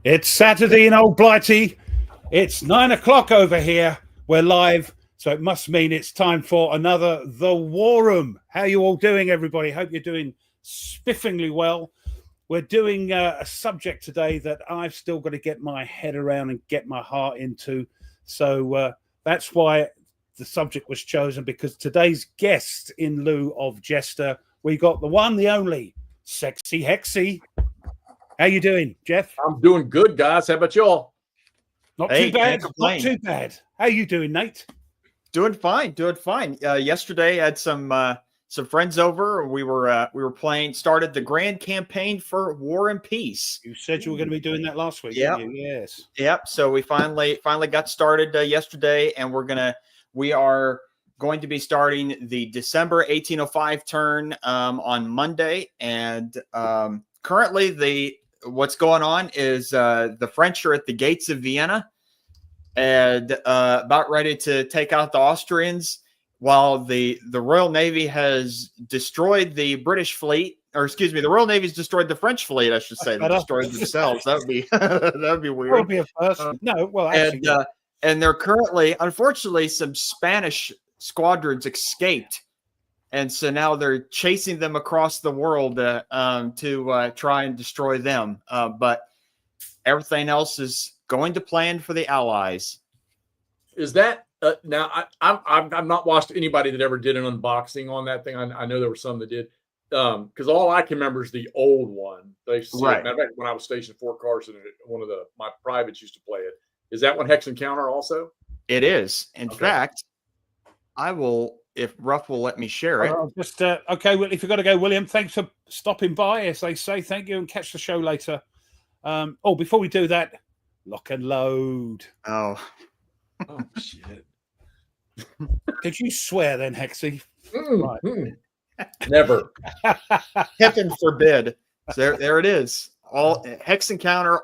It's Saturday in Old Blighty. It's 9 o'clock over here. We're live, so it must mean it's time for another The War Room. How are you all doing, everybody? Hope you're doing spiffingly well. We're doing a subject today that I've still got to get my head around and get my heart into. So that's why the subject was chosen, because today's guest, in lieu of Jester, we got the one, the only, Sexy Hexy. How you doing, Jeff? I'm doing good, guys. How about y'all? Not too bad. Not too bad. How you doing, Nate? Doing fine. Doing fine. Yesterday, I had some friends over. We were playing. Started the grand campaign for War and Peace. You said you were going to be doing that last week. Yeah. Yes. Yep. So we finally got started yesterday, and we are going to be starting the December 1805 turn on Monday, and currently what's going on is the French are at the gates of Vienna and about ready to take out the Austrians, while the Royal Navy has destroyed the British fleet, or excuse me, the Royal Navy's destroyed the French fleet. I should say they destroyed themselves. That would be weird. That would be a first. No, well, actually, and they're currently, unfortunately, some Spanish squadrons escaped. And so now they're chasing them across the world to try and destroy them. But everything else is going to plan for the Allies. Is that now? I've not watched anybody that ever did an unboxing on that thing. I know there were some that did, because all I can remember is the old one. They right. Matter of fact, when I was stationed at Fort Carson, one of my privates used to play it. Is that one Hex Encounter also? It is. In fact, I will. If Ruff will let me share it. Okay. Well, if you've got to go, William, thanks for stopping by, as they say. Thank you, and catch the show later. Before we do that, lock and load. Oh shit! Did you swear then, Hexy? Right. Never. Heaven forbid. So there it is. All Hex Encounter.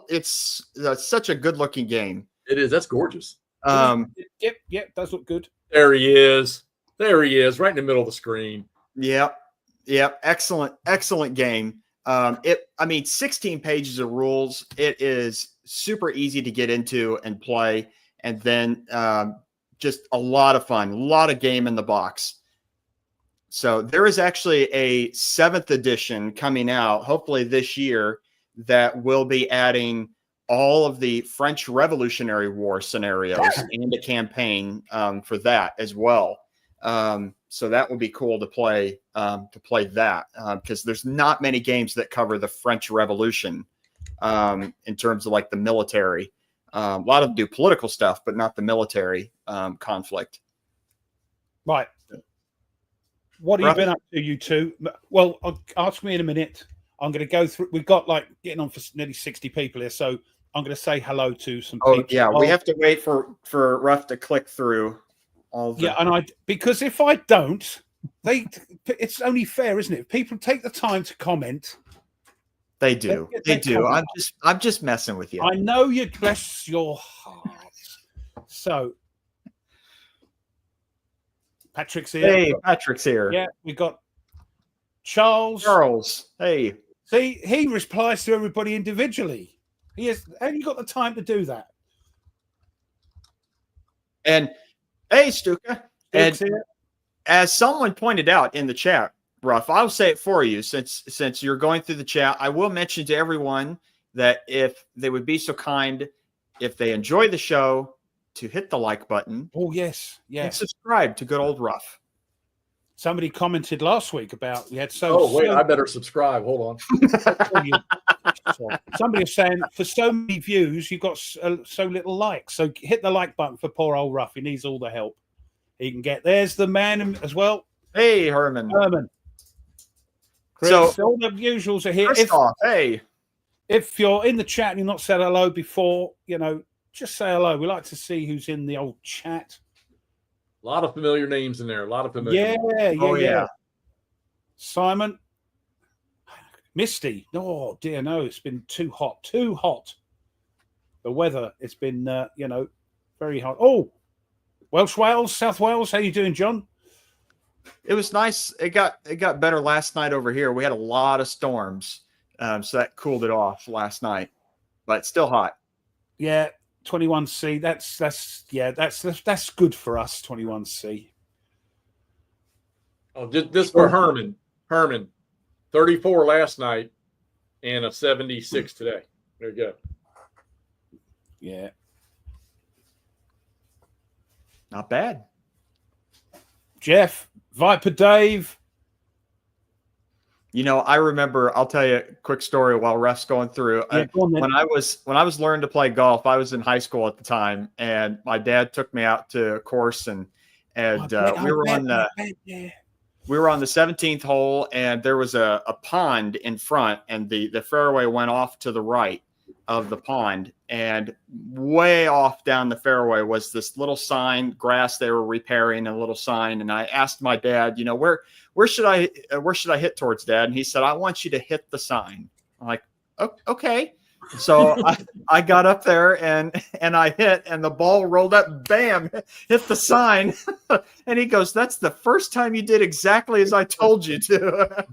It's such a good looking game. It is. That's gorgeous. Yep. Does look good. There he is. There he is, right in the middle of the screen. Yep. Excellent game. 16 pages of rules. It is super easy to get into and play, and then just a lot of fun, a lot of game in the box. So there is actually a 7th edition coming out, hopefully this year, that will be adding all of the French Revolutionary War scenarios and a campaign for that as well. So that would be cool to play that because there's not many games that cover the French Revolution in terms of like the military. A lot of them do political stuff, but not the military conflict. Right. What have you been up to, you two? Well, ask me in a minute. I'm going to go through. We've got getting on for nearly 60 people here, so I'm going to say hello to some people. Yeah, we have to wait for Ruff to click through all the... Yeah, and because if I don't, it's only fair, isn't it? If people take the time to comment. They do. I'm just messing with you. I know you, bless your heart. So Patrick's here. Hey, Patrick's here. Yeah, we got Charles. Hey. See, he replies to everybody individually. He has only got the time to do that. And hey, Stuka. And here. As someone pointed out in the chat, Ruff, I'll say it for you since you're going through the chat. I will mention to everyone that if they would be so kind, if they enjoy the show, to hit the like button. Oh, yes. And subscribe to good old Ruff. Somebody commented last week about we had I better subscribe. Hold on. Somebody was saying for so many views, you've got so little likes. So hit the like button for poor old Ruff. He needs all the help he can get. There's the man as well. Hey, Herman. Chris, So all the usuals are here. Christoph, hey. If you're in the chat and you've not said hello before, just say hello. We like to see who's in the old chat. A lot of familiar names in there. A lot of familiar names. Yeah. Simon. Misty. Oh, dear, no. It's been too hot. Too hot. The weather, it's been, very hot. Oh, Welsh Wales, South Wales. How you doing, John? It was nice. It got better last night over here. We had a lot of storms. So that cooled it off last night, but still hot. Yeah, 21C. That's good for us. 21C. Oh, just for Herman. 34 last night and a 76 today. There you go. Yeah. Not bad. Jeff, Viper Dave. I remember, I'll tell you a quick story while Ref's going through. When I was learning to play golf, I was in high school at the time, and my dad took me out to a course, and we were on the 17th hole, and there was a pond in front, and the fairway went off to the right of the pond, and way off down the fairway was this little sign, grass they were repairing, a little sign. And I asked my dad, where should I hit towards, Dad? And he said, I want you to hit the sign. I'm like, oh, okay. So I got up there and I hit, and the ball rolled up, bam, hit the sign. And he goes, that's the first time you did exactly as I told you to.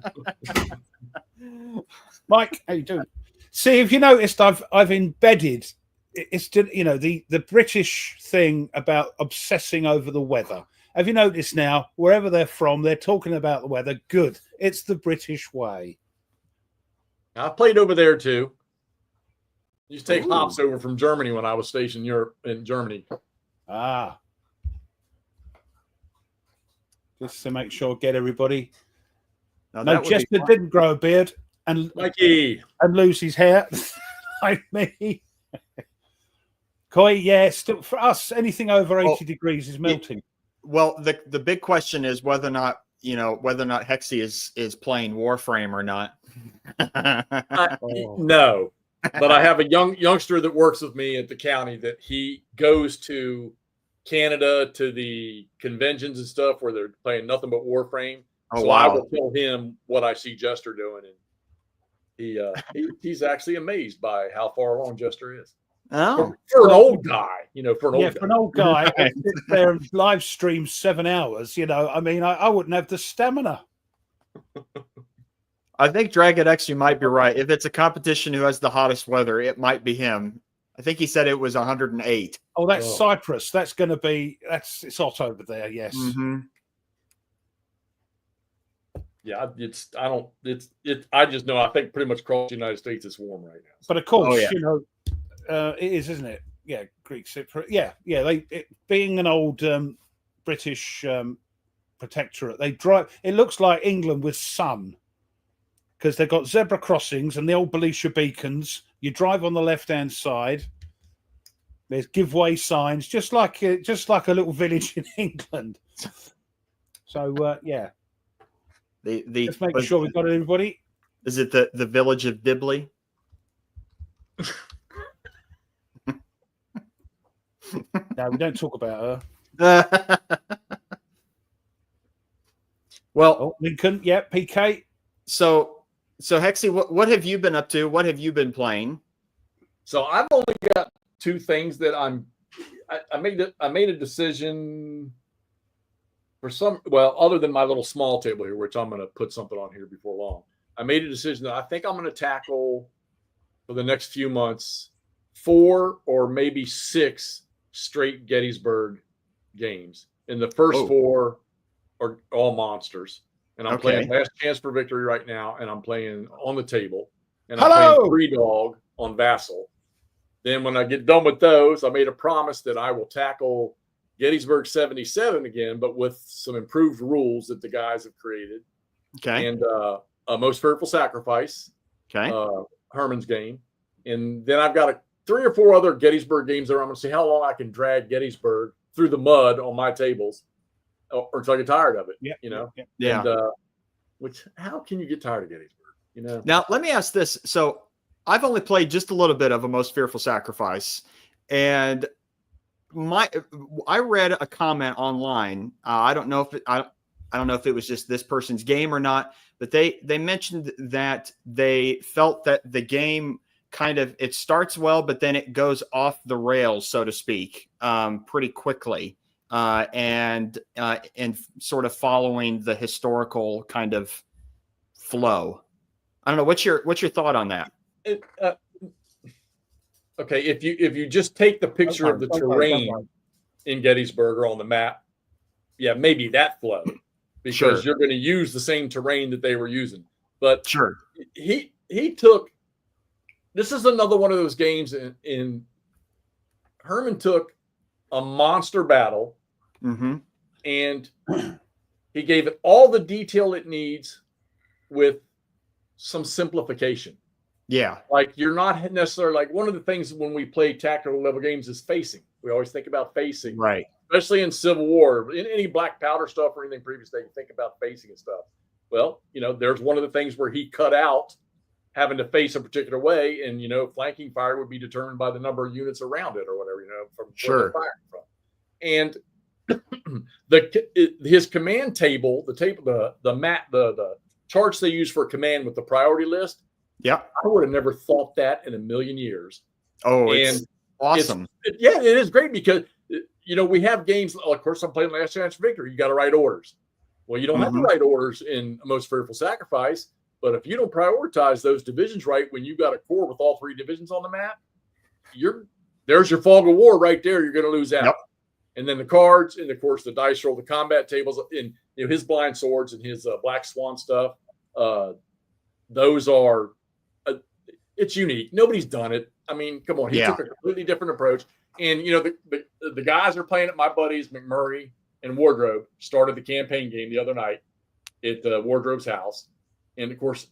Mike, how you doing? See, if you noticed, I've embedded it's the British thing about obsessing over the weather. Have you noticed now, wherever they're from, they're talking about the weather? Good. It's the British way. I've played over there too. Used to take hops over from Germany when I was stationed in Germany. Ah. Just to make sure, get everybody. No, Jester didn't grow a beard and Mikey and lose his hair like me. Koi, yeah, still for us, anything over 80 degrees is melting. Well, the big question is whether or not Hexy is playing Warframe or not. No, but I have a youngster that works with me at the county that he goes to Canada to the conventions and stuff where they're playing nothing but Warframe. Oh, so wow. I will tell him what I see Jester doing, and he's actually amazed by how far along Jester is. Oh, for an old guy, for an old guy, sit there and live stream 7 hours. I mean, I wouldn't have the stamina. I think Dragon X, you might be right. If it's a competition who has the hottest weather, it might be him. I think he said it was 108. Oh, that's Cyprus. That's going to be it's hot over there. Yes. Mm-hmm. Yeah, I just know I think pretty much across the United States it's warm right now. But of course, it is, isn't it? Yeah, Greek Cypriot. Yeah. Being an old British protectorate, they drive. It looks like England with sun because they've got zebra crossings and the old Belisha beacons. You drive on the left-hand side. There's giveaway signs, just like a little village in England. So yeah. Let's make sure we've got everybody. Is it the village of Dibley? No, we don't talk about her. Well, Lincoln, yeah, PK. So Hexy, what have you been up to? What have you been playing? So I've only got two things that I made a decision for other than my little small table here, which I'm going to put something on here before long. I made a decision that I think I'm going to tackle for the next few months 4 or maybe 6 straight Gettysburg games. And the first 4 are all monsters. And I'm playing Last Chance for Victory right now, and I'm playing On the Table. And I'm playing Three Dog on Vassal. Then when I get done with those, I made a promise that I will tackle Gettysburg 77 again, but with some improved rules that the guys have created. Okay. And a Most Fearful Sacrifice. Okay. Herman's game. And then I've got 3 or 4 other Gettysburg games there. I'm going to see how long I can drag Gettysburg through the mud on my tables or until I get tired of it. Yeah. Yeah. Yeah. And Which, how can you get tired of Gettysburg? You know. Now, let me ask this. So, I've only played just a little bit of A Most Fearful Sacrifice, and I read a comment online. I don't know if I don't know if it was just this person's game or not, but they mentioned that they felt that the game kind of, it starts well, but then it goes off the rails, so to speak, pretty quickly, and sort of following the historical kind of flow. I don't know. What's your thought on that? Okay, if you just take the picture of the terrain in Gettysburg or on the map, yeah, maybe that flow, because you're going to use the same terrain that they were using. But he took, this is another one of those games in Herman took a monster battle, and he gave it all the detail it needs with some simplification. Yeah. Like, you're not necessarily, like, one of the things when we play tactical level games is facing. We always think about facing. Right. Especially in Civil War. In any black powder stuff or anything previous that you think about facing and stuff. Well, you know, there's one of the things where he cut out having to face a particular way, and, you know, flanking fire would be determined by the number of units around it or whatever, you know, from where they're firing from. And his command table, the charts they use for command with the priority list, I would have never thought that in a million years. Oh, it's awesome. It is great because, you know, we have games. Of course, I'm playing Last Chance for Victory. You got to write orders. Well, you don't have to write orders in A Most Fearful Sacrifice, but if you don't prioritize those divisions right, when you've got a corps with all 3 divisions on the map, there's your fog of war right there. You're going to lose out. And then the cards, and of course the dice roll, the combat tables, and, you know, his blind swords and his Black Swan stuff. Those are. It's unique. Nobody's done it. I mean, come on. He took a completely different approach. And, you know, the guys are playing it. My buddies, McMurray and Wardrobe, started the campaign game the other night at Wardrobe's house. And, of course,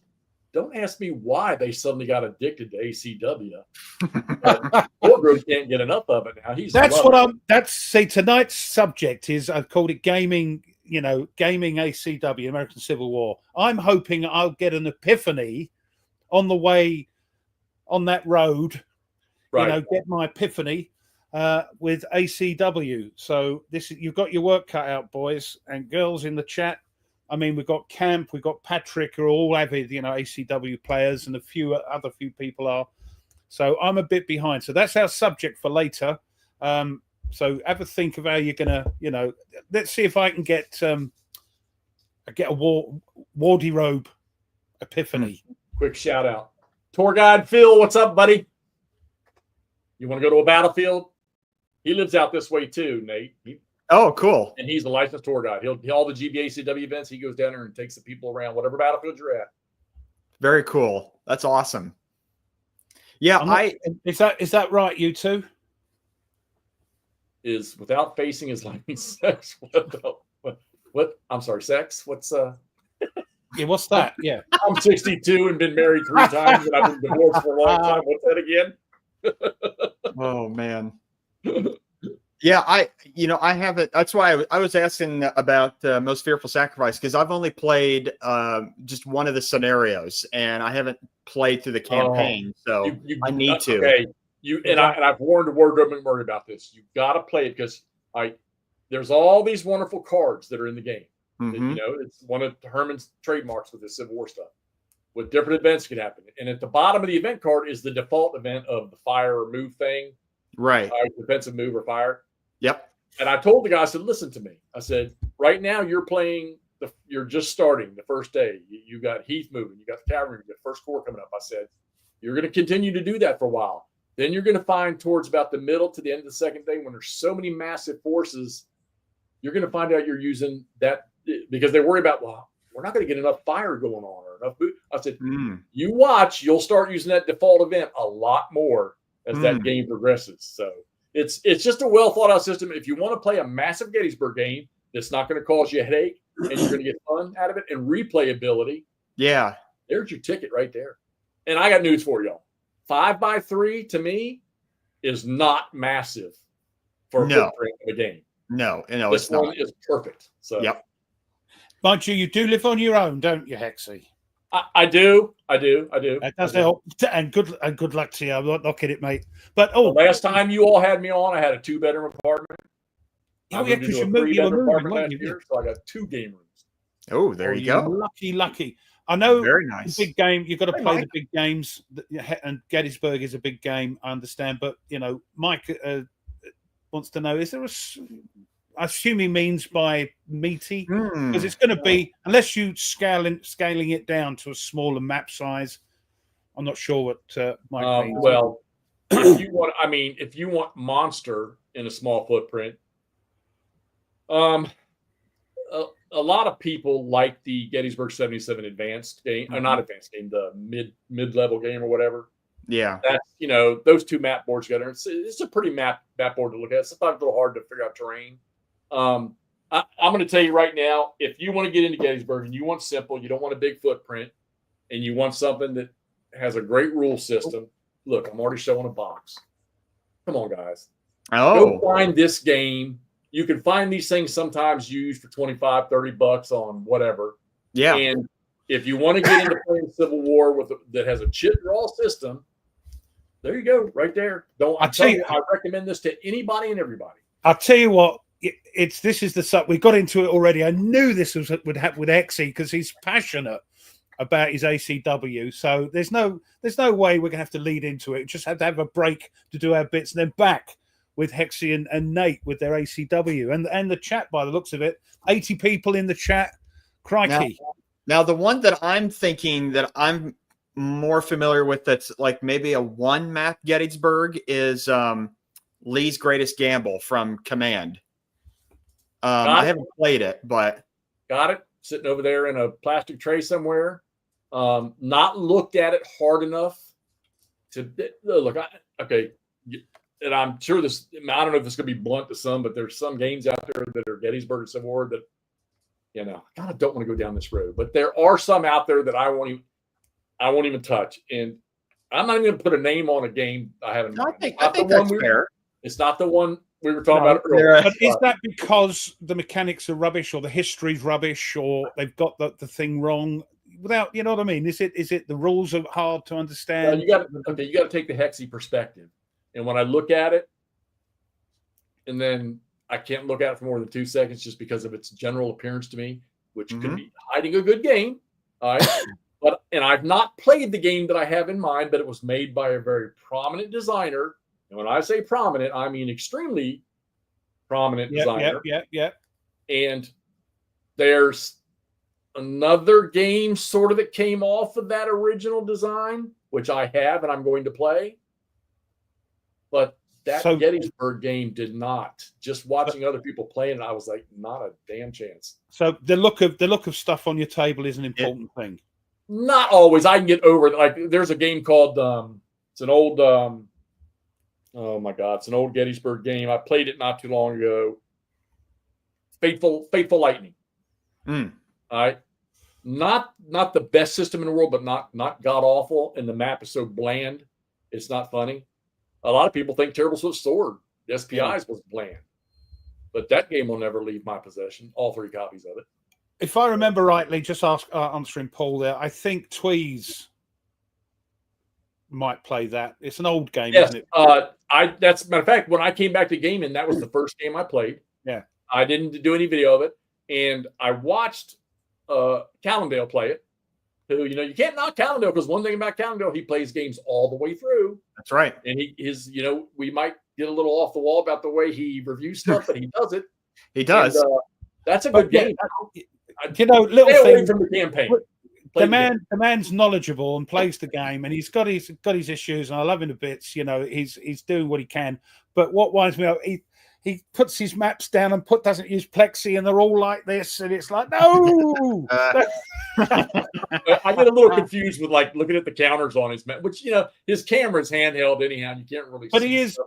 don't ask me why they suddenly got addicted to ACW. Wardrobe can't get enough of it now. See, tonight's subject is, I've called it gaming, you know, gaming ACW, American Civil War. I'm hoping I'll get an epiphany on the way on that road, you know, get my epiphany with ACW. So you've got your work cut out, boys and girls in the chat. I mean, we've got Camp, we've got Patrick, are all avid, you know, ACW players, and a few people are. So I'm a bit behind. So that's our subject for later. So have a think of how you're gonna, you know, let's see if I can get a Wardy robe epiphany. Quick shout out. Tour guide Phil, what's up, buddy? You want to go to a battlefield? He lives out this way too, Nate. Oh, cool. And he's a licensed tour guide. He'll all the GBACW events, he goes down there and takes the people around whatever battlefield you're at. Very cool. That's awesome. Yeah, is that right, you two? Is without facing is like sex. What? I'm sorry, sex? What's Yeah, what's that? Yeah. I'm 62 and been married 3 times, and I've been divorced for a long time. What's that again? Oh, man. Yeah, I haven't. That's why I was asking about Most Fearful Sacrifice, because I've only played just one of the scenarios, and I haven't played through the campaign. So I need to. Okay. I've warned Wardrobe McMurray about this. You've got to play it because there's all these wonderful cards that are in the game. You know, it's one of Herman's trademarks with this Civil War stuff. With different events can happen, and at the bottom of the event card is the default event of the fire or move thing, right? Defensive move or fire. Yep. And I told the guy, I said, listen to me. I said, right now you're playing you're just starting the first day. You got Heath moving, you got the cavalry, you got first corps coming up. I said, you're going to continue to do that for a while. Then you're going to find towards about the middle to the end of the second day, when there's so many massive forces, you're going to find out you're using that, because they worry about, well, we're not going to get enough fire going on or enough boot. I said, you watch, you'll start using that default event a lot more as that game progresses. So it's just a well thought out system. If you want to play a massive Gettysburg game that's not going to cause you a headache and you're going to get fun out of it and replayability, there's your ticket right there. And I got news for y'all. 5x3 to me is not massive for a footprint of a game. No, this one is perfect. So Mind you do live on your own, don't you, Hexy? I do. That does help. And good luck to you. I'm not knocking it, mate. But the last time you all had me on, I had a 2-bedroom apartment. Oh yeah, because you were moving, weren't you? Year, so I got 2 game rooms. Oh, there you go. Lucky. I know. Very nice. The big game. You've got to play the big games, and Gettysburg is a big game. I understand, but Mike wants to know: is there I assume he means by meaty, because it's going to be, unless you scaling it down to a smaller map size. I'm not sure what Mike means. Well, if you want monster in a small footprint, a lot of people like the Gettysburg 77 advanced game, or not advanced game, the mid-level game or whatever. Yeah, that's those 2 map boards together. It's a pretty map board to look at. It's sometimes a little hard to figure out terrain. I'm going to tell you right now, if you want to get into Gettysburg and you want simple, you don't want a big footprint, and you want something that has a great rule system. Look, I'm already showing a box. Come on, guys. Go find this game. You can find these things sometimes used for $25, $30 on whatever. Yeah. And if you want to get into playing Civil War that has a chip draw system, there you go, right there. I recommend this to anybody and everybody. I'll tell you what. This is the stuff we got into it already. I knew this would happen with Hexy because he's passionate about his ACW. So there's no way we're gonna have to lead into it. We just had to have a break to do our bits and then back with Hexy and Nate with their ACW and the chat. By the looks of it, 80 people in the chat. Crikey! Now the one that I'm thinking that I'm more familiar with, that's like maybe a 1 map Gettysburg, is Lee's Greatest Gamble from Command. I haven't played it, but got it sitting over there in a plastic tray somewhere. Not looked at it hard enough to look. And I'm sure this. I don't know if this is going to be blunt to some, but there's some games out there that are Gettysburg and Civil War that I kind of don't want to go down this road. But there are some out there that I won't even touch, and I'm not even going to put a name on a game I haven't. I think that's fair. It's not the one we were talking about earlier. But is that because the mechanics are rubbish, or the history's rubbish, or they've got the thing wrong? Without, you know what I mean? Is it the rules are hard to understand? Well, you got to take the Hexy perspective, and when I look at it, and then I can't look at it for more than 2 seconds just because of its general appearance to me, which could be hiding a good game. All right, and I've not played the game that I have in mind, but it was made by a very prominent designer. And when I say prominent, I mean extremely prominent designer. Yeah. And there's another game sort of that came off of that original design, which I have and I'm going to play. But that Gettysburg game did not. Just watching other people playing it, I was like, not a damn chance. So the look of stuff on your table is an important thing. Not always. I can get over it. Like there's a game called it's an old oh my God, it's an old Gettysburg game. I played it not too long ago. Fateful Lightning. All right. Not the best system in the world, but not god awful. And the map is so bland, it's not funny. A lot of people think Terrible Swift Sword, the SPIs, was bland. But that game will never leave my possession. All 3 copies of it. If I remember rightly, just answering Paul there, I think Tweez might play that. It's an old game, yes, isn't it? That's matter of fact, when I came back to gaming, that was the first game I played. Yeah. I didn't do any video of it. And I watched Callendale play it. Who, you can't knock Callendale, because one thing about Callendale, he plays games all the way through. That's right. And we might get a little off the wall about the way he reviews stuff, but he does it. He does. And, that's a good game. Little thing from the campaign. The man's knowledgeable and plays the game, and he's got his issues, and I love him to bits. He's doing what he can. But what winds me up, he puts his maps down and doesn't use plexi, and they're all like this, and it's like no. I get a little confused with looking at the counters on his map, which his camera's handheld anyhow. You can't really. But he is.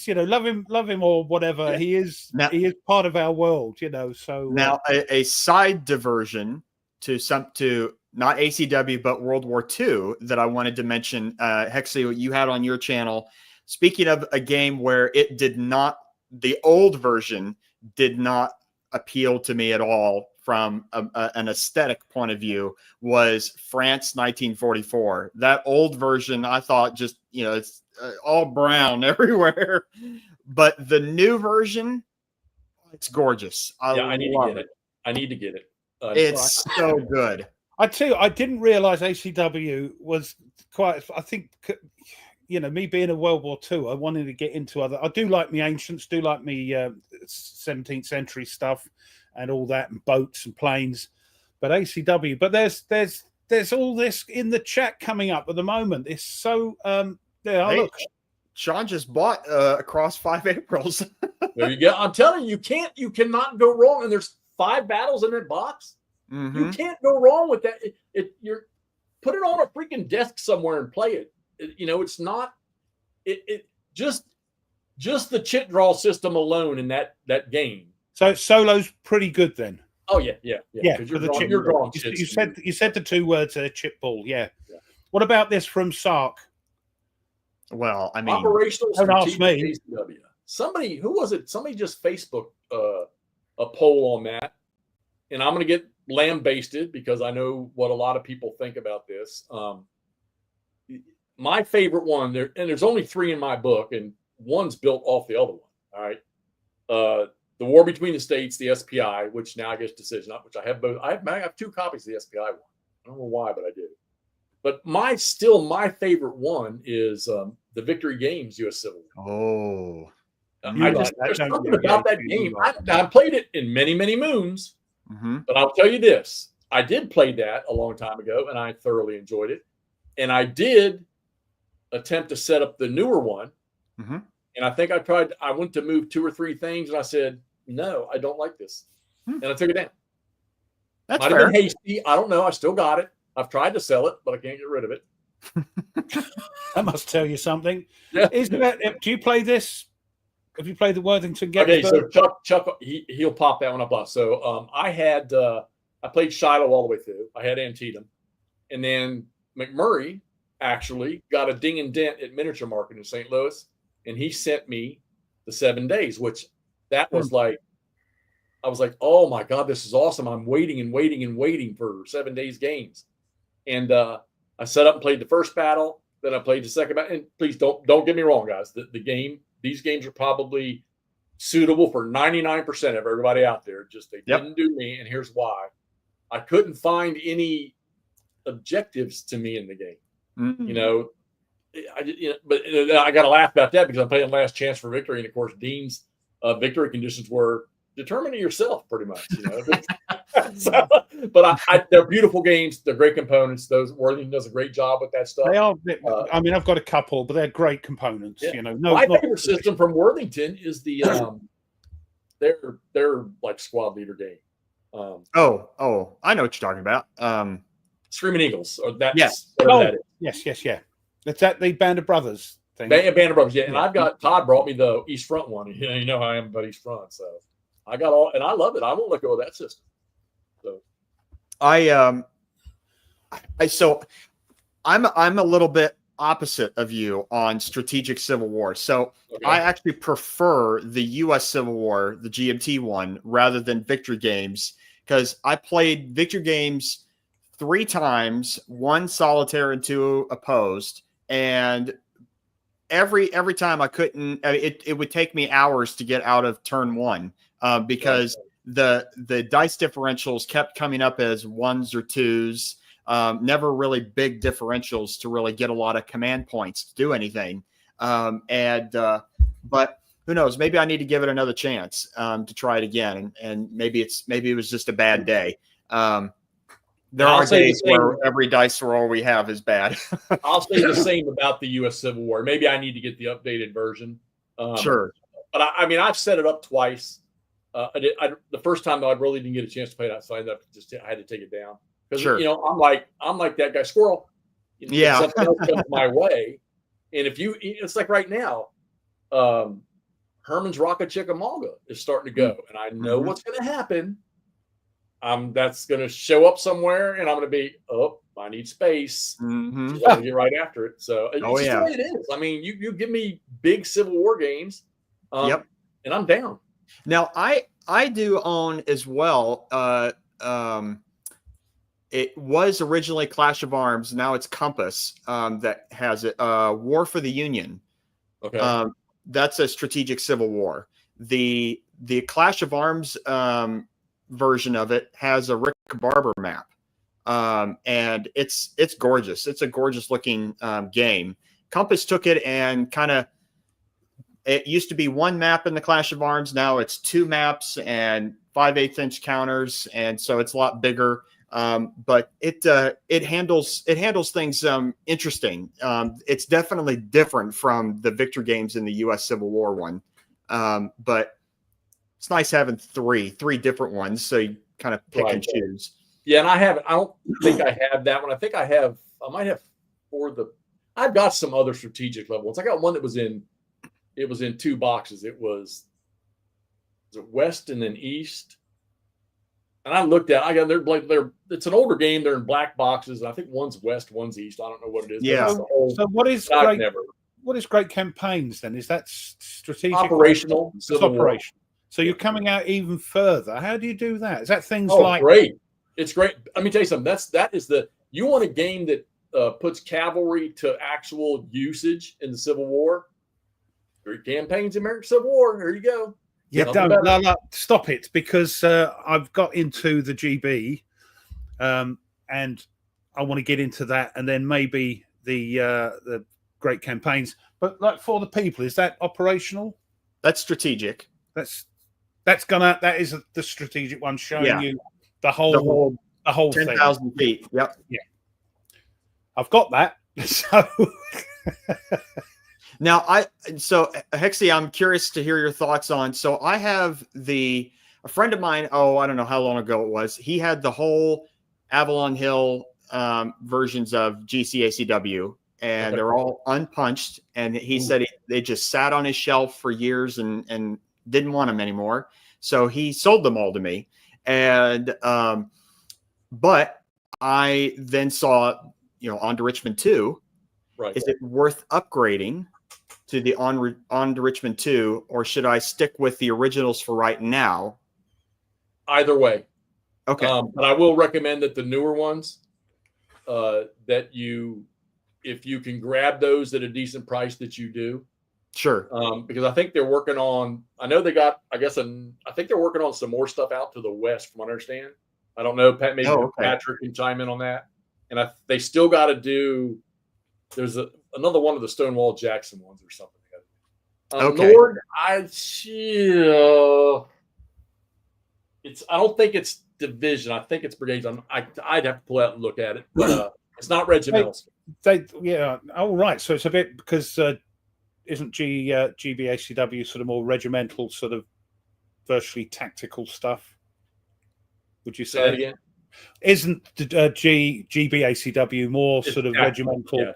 Love him or whatever. Yeah. He is part of our world. So now a side diversion to not ACW, but World War II that I wanted to mention, Hexy, what you had on your channel. Speaking of a game where the old version did not appeal to me at all from an aesthetic point of view was France 1944. That old version, I thought just, it's all brown everywhere. But the new version, it's gorgeous. I need to get it. I need to get it. It's so good. I tell you, I didn't realize ACW was quite, I think, me being a World War II, I wanted to get into other. I do like me ancients, do like me 17th century stuff and all that, and boats and planes. But ACW, but there's all this in the chat coming up at the moment. It's so look. Sean just bought across 5 Aprils. There you go. I'm telling you, you cannot go wrong. And there's 5 battles in that box. Mm-hmm. You can't go wrong with that. You're put it on a freaking desk somewhere and play it. It's not. Just the chit draw system alone in that game. So solo's pretty good then. Oh yeah. Because you're drawing. You said the 2 words there, chip ball. Yeah. What about this from Sark? Well, I mean, operational. Don't ask me. ACW. Somebody, who was it? Somebody just Facebook a poll on that, and I'm going to get lambasted because I know what a lot of people think about this. My favorite one there, and there's only 3 in my book, and one's built off the other one. All right, the War Between the States, the SPI, which now I guess Decision, which I have both. I have 2 copies of the SPI one. I don't know why, but I do. But my favorite one is the Victory Games U.S. Civil War. Oh, there's something about that game. I played it in many, many moons, but I'll tell you this: I did play that a long time ago, and I thoroughly enjoyed it. And I did attempt to set up the newer one, and I think I went to move 2 or 3 things, and I said, "No, I don't like this," and I took it down. That's Might have been hasty. I don't know. I still got it. I've tried to sell it, but I can't get rid of it. That must tell you something. Yeah. Do you play this? Have you played the Worthington game? Okay, so Chuck, he'll pop that one up. So I played Shiloh all the way through. I had Antietam, and then McMurray actually got a ding and dent at Miniature Market in St. Louis, and he sent me the 7 days, which that was like, I was like, oh my God, this is awesome. I'm waiting and waiting and waiting for 7 days games. And I set up and played the first battle. Then I played the second battle. And please don't get me wrong, guys. These games are probably suitable for 99% of everybody out there. Just they didn't do me. And here's why. I couldn't find any objectives to me in the game. But I got to laugh about that because I'm playing Last Chance for Victory. And of course, Dean's victory conditions were determine it yourself, pretty much. But they're beautiful games. They're great components. Worthington does a great job with that stuff. They are. I mean, I've got a couple, but they're great components. Yeah. My favorite system from Worthington is the their like squad leader game. I know what you're talking about. Screaming Eagles, or that. Yes. That is. Yes. That's at the Band of Brothers thing. Band of Brothers, yeah. And I've got Todd brought me the East Front one. You know how I am about East Front, so. I got all, and I love it. I won't let go of that system. So, I'm a little bit opposite of you on strategic Civil War. So I actually prefer the U.S. Civil War, the GMT one, rather than Victory Games, because I played Victory Games 3 times, 1 solitaire and 2 opposed, and every time I couldn't. It would take me hours to get out of turn 1. Because the dice differentials kept coming up as 1s or 2s, never really big differentials to really get a lot of command points to do anything. But who knows? Maybe I need to give it another chance to try it again, and maybe it was just a bad day. There are days where every dice roll we have is bad. I'll say the same about the U.S. Civil War. Maybe I need to get the updated version. Sure, but I've set it up twice. The first time though, I really didn't get a chance to play that, so I had to take it down because I'm like that guy Squirrel. Something else comes my way, and it's like right now, Herman's Rocket Chickamauga is starting to go, and I know what's going to happen. That's going to show up somewhere, and I'm going to be, I need space. I'm going to get right after it. So it's just the way it is. I mean, you give me big Civil War games, and I'm down. Now, I do own as well it was originally Clash of Arms. Now it's Compass that has it. War for the Union. Okay. That's a strategic civil war. The Clash of Arms version of it has a Rick Barber map, and it's gorgeous. It's a gorgeous looking game. Compass took it and it used to be one map in the Clash of Arms. Now it's two maps and 5/8 inch counters, and so it's a lot bigger. But it handles things interesting. It's definitely different from the Victor games in the U.S. Civil War one, but it's nice having three different ones, so you kind of pick and choose. Yeah, and I don't think I have that one. I might have I've got some other strategic level ones. I got one that was in two boxes. It was West and then East. And I looked at, it's an older game. They're in black boxes. And I think one's West, one's East. I don't know what it is. Yeah. So what is Great Campaigns then? Is that strategic? Operational. It's operational. So you're coming out even further. How do you do that? Is that things like? Great. It's great. Let me tell you something. You want a game that puts cavalry to actual usage in the Civil War. Great Campaigns, American Civil War. There you go. Yeah, no, stop it, because I've got into the GB, and I want to get into that, and then maybe the Great Campaigns. But like for the people, is that operational? That's strategic. That is the strategic one, showing you the whole 10,000 feet. Yep. Yeah, I've got that. So. Now, Hexy, I'm curious to hear your thoughts on. So I have a friend of mine. Oh, I don't know how long ago it was. He had the whole Avalon Hill versions of GCACW, and they're all unpunched. And he said they just sat on his shelf for years and didn't want them anymore. So he sold them all to me. And but I then saw, On to Richmond 2. Right. Is it worth upgrading to the on to Richmond 2, or should I stick with the originals for right now? Either way. Okay. But I will recommend that the newer ones, if you can grab those at a decent price, that you do. Sure. Because I think they're working on, I think they're working on some more stuff out to the west, from what I understand. I don't know, maybe Patrick can chime in on that. And they still got to do, there's another one of the Stonewall Jackson ones or something. Nord, I don't think it's division. I think it's brigades. I'd have to pull out and look at it, but it's not regimentals. Oh, right. So it's a bit, because isn't GBACW sort of more regimental, sort of virtually tactical stuff? Would you say that again? Isn't GBACW more sort of regimental,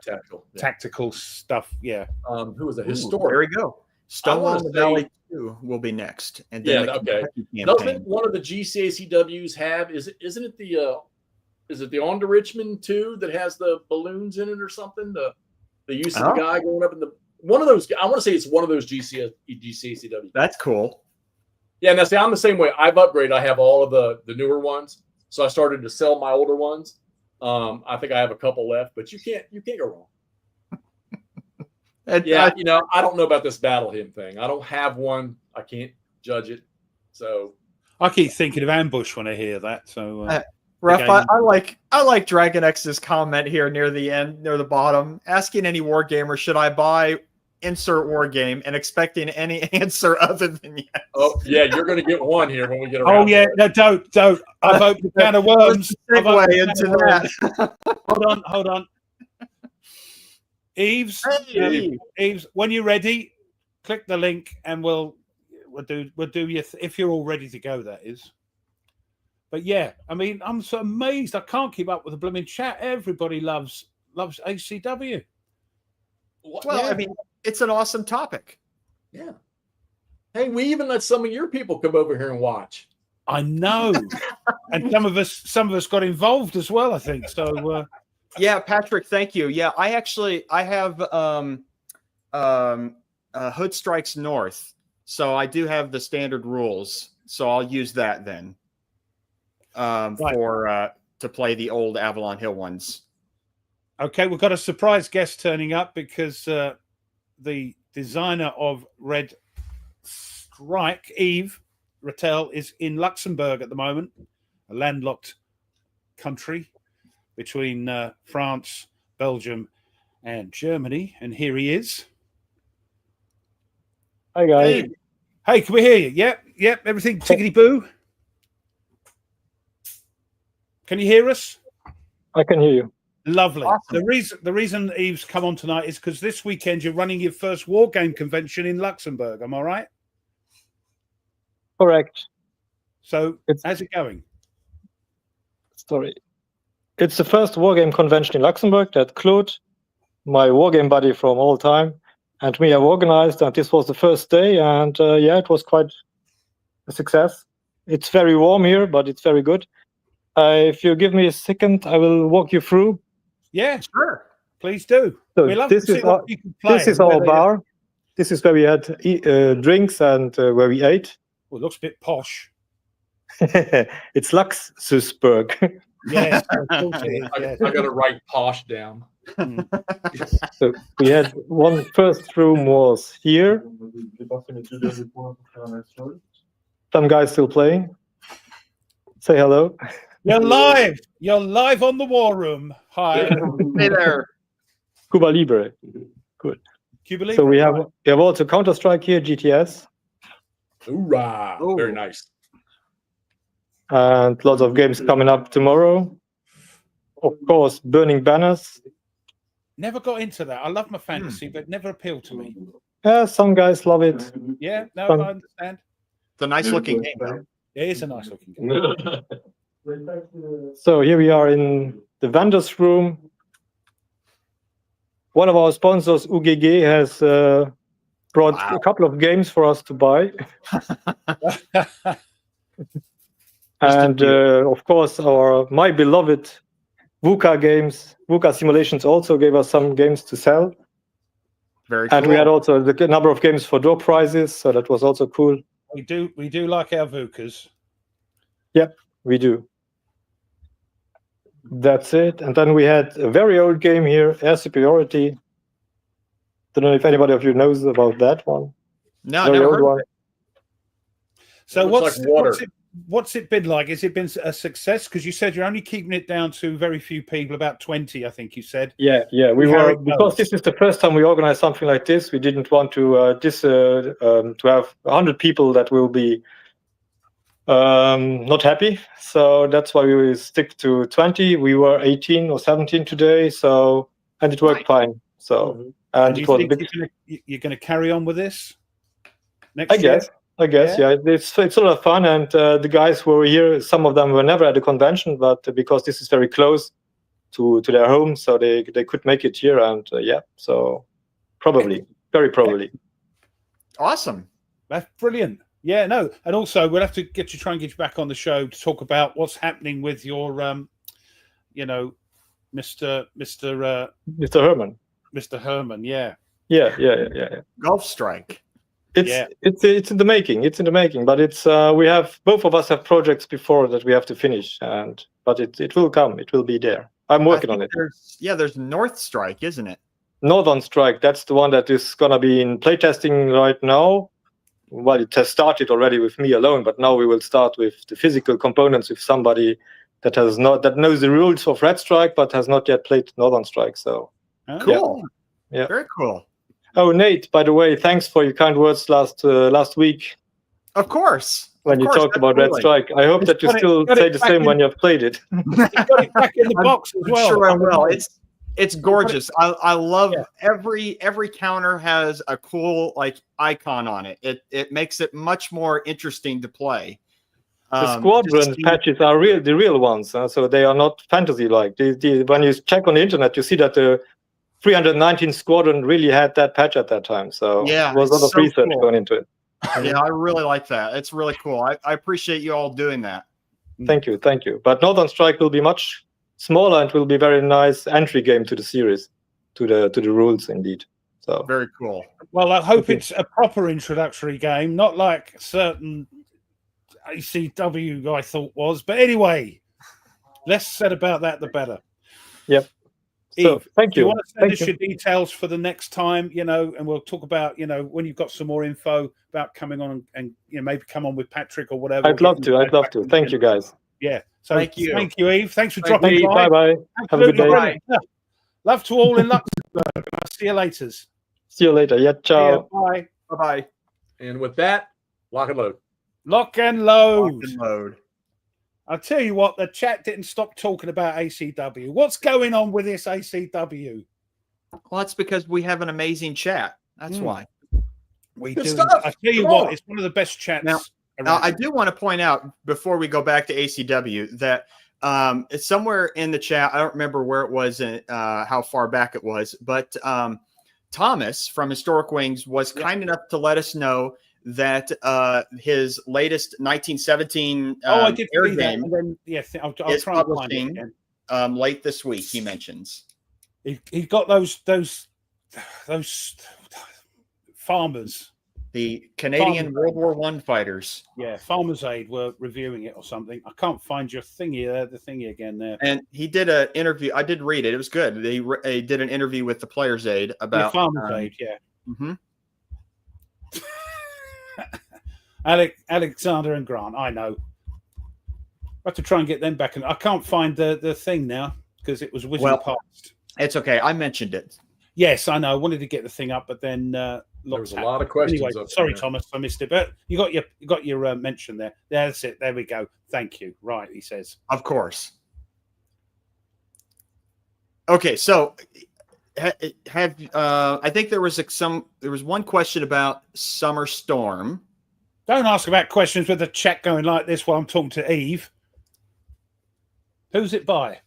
tactical stuff? Yeah. Who was a historic? There we go. Stonewall in the Valley 2 will be next, and then Doesn't one of the GCACWs have? Isn't it the On to Richmond 2 that has the balloons in it or something? The use of the guy going up in one of those. I want to say it's one of those GCACWs. That's cool. Yeah, now see, I'm the same way. I've upgraded. I have all of the newer ones. So I started to sell my older ones. I think I have a couple left, but you can't go wrong. I don't know about this battle hymn thing. I don't have one. I can't judge it. So I keep thinking of ambush when I hear that. So Ref, I like Dragon X's comment here near the end, near the bottom, asking any war gamer, should I buy insert war game, and expecting any answer other than yes. Oh yeah, you're going to get one here when we get around. Oh yeah, no, don't. I've opened a can of worms. Segue into that. Hold on. Eves, when you're ready, click the link, and we'll do your if you're all ready to go. That is. But yeah, I mean, I'm so amazed. I can't keep up with the blooming chat. Everybody loves ACW. Well, I mean, it's an awesome topic. Yeah. Hey, we even let some of your people come over here and watch. I know. And some of us got involved as well, I think. So yeah, Patrick, thank you. Yeah, I have Hood Strikes North. So I do have the standard rules. So I'll use that then. for to play the old Avalon Hill ones. Okay, we've got a surprise guest turning up because the designer of Red Strike, Yves Rattel, is in Luxembourg at the moment, a landlocked country between France, Belgium, and Germany. And here he is. Hi, guys. Hey, can we hear you? Yep. Everything tickety-boo? Can you hear us? I can hear you. Lovely. Awesome. The reason Yves come on tonight is because this weekend you're running your first war game convention in Luxembourg. Am I right? Correct. So how's it going? Sorry. It's the first wargame convention in Luxembourg that Claude, my wargame buddy from all time, and me have organized, and this was the first day, and it was quite a success. It's very warm here, but it's very good. If you give me a second, I will walk you through. Yeah, sure. Please do. So we love this to see what you can play. This is our bar. This is where we had drinks and where we ate. Well, it looks a bit posh. It's Luxembourg. Yes, of course it is. Yes. I got to write posh down. So we had one first room was here. Some guys still playing. Say hello. You're live. You're live on the War Room. Hi. Hey there. Cuba Libre. Good. Cuba Libre. So we have also Counter-Strike here, GTS. Hoorah. Ooh. Very nice. And lots of games coming up tomorrow. Of course, Burning Banners. Never got into that. I love my fantasy, but never appealed to me. Some guys love it. Yeah, no, Some- I understand. It's a nice looking game, though. It is a nice looking game. So here we are in the vendors room. One of our sponsors, UGG, has brought a couple of games for us to buy. And of course, my beloved VUCA games, VUCA Simulations also gave us some games to sell. Very cool. And we had also the number of games for door prizes, so that was also cool. We do like our VUCAs. Yep, we do. That's it. And then we had a very old game here, Air Superiority. Don't know if anybody of you knows about that one. No, Very never old heard of one. it. So Looks like water. what's it been like? Has it been a success? Because you said you're only keeping it down to very few people, about 20, I think you said. Yeah. We How were, it because goes. this is the first time we organized something like this. We didn't want to have 100 people that will be not happy. So that's why we will stick to 20. We were 18 or 17 today, and it worked fine. So and Do it you was a think big. you're going to carry on with this next year? I guess, yeah. It's a lot of fun, and the guys who were here, some of them were never at a convention, but because this is very close to their home, so they could make it here, and so very probably. Awesome. That's brilliant. Yeah, no, and also we'll have to try and get you back on the show to talk about what's happening with your, Mr. Herman. Mr. Herman. Yeah. Yeah. Gulf Strike. It's in the making. It's in the making, but it's we have both of us have projects before that we have to finish, but it will come. It will be there. I'm working on it. There's North Strike, isn't it? Northern Strike. That's the one that is gonna be in playtesting right now. Well, it has started already with me alone, but now we will start with the physical components with somebody that knows the rules of Red Strike but has not yet played Northern Strike. So Cool. Yeah. Very cool. Oh, Nate, by the way, thanks for your kind words last week Of course. when you talked about Red Strike. I hope that you still say the same when you have played it. You got it back in the box as well. Sure I will. It's gorgeous. I love every counter has a cool icon on it. It makes it much more interesting to play. The squadron patches are the real ones, so they are not fantasy-like. When you check on the internet, you see that the 319 squadron really had that patch at that time. So yeah, there was a lot of research going into it. Yeah, I really like that. It's really cool. I appreciate you all doing that. Thank you. But Northern Strike will be much smaller and will be a very nice entry game to the series, to the rules indeed. So very cool. Well, I hope it's a proper introductory game, not like certain ACW I thought was. But anyway, less said about that, the better. Yep. So Eve, thank do you. you want to send us your details for the next time, and we'll talk about, when you've got some more info about coming on and maybe come on with Patrick or whatever. I'd love to. Thank you, guys. Yeah. So Thank you, Eve. Thanks for dropping by. Bye-bye. Have a good day. Brilliant. Yeah. Love to all in Luxembourg. I'll see you later. See you later. Yeah, ciao. Bye. Bye-bye. And with that, lock and load. Lock and load. Lock and load. I'll tell you what, the chat didn't stop talking about ACW. What's going on with this ACW? Well, that's because we have an amazing chat. That's why. We Good do. stuff. I tell you what, it's one of the best chats. Now, I do want to point out before we go back to ACW that it's somewhere in the chat. I don't remember where it was and how far back it was, but Thomas from Historic Wings was kind enough to let us know that his latest 1917 I did air see that. game And then, I'll is try and find it publishing again. late this week. He mentions He got those farmers. The Canadian World War I fighters. Yeah, Farmers Aid were reviewing it or something. I can't find your thingy there, the thingy again there. And he did an interview. I did read it. It was good. He did an interview with the Players Aid about Farmers Aid, yeah. Mm-hmm. Alexander and Grant, I know. I have to try and get them back. And I can't find the thing now because it was whizzing past. It's okay. I mentioned it. Yes, I know. I wanted to get the thing up, but then there was a lot of questions. Anyway, sorry, Thomas, I missed it. But you got your mention there. That's it. There we go. Thank you. Right, he says. Of course. Okay, so I think there was one question about Summer Storm. Don't ask about questions with the chat going like this while I'm talking to Eve. Who's it by?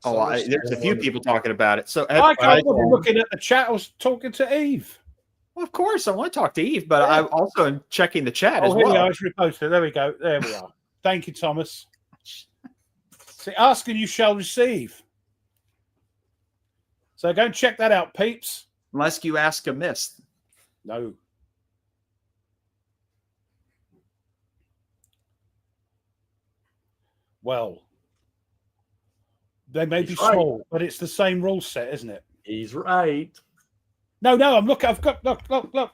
There's a few people talking about it. So I wasn't looking at the chat. I was talking to Eve. Well, of course, I want to talk to Eve, but I'm also checking the chat as here well. we are. It's reposted. There we go. There we are. Thank you, Thomas. See, asking you shall receive. So go and check that out, peeps. Unless you ask amiss. No. Well, they may be small, but it's the same rule set, isn't it? He's right. No, I'm looking. I've got look.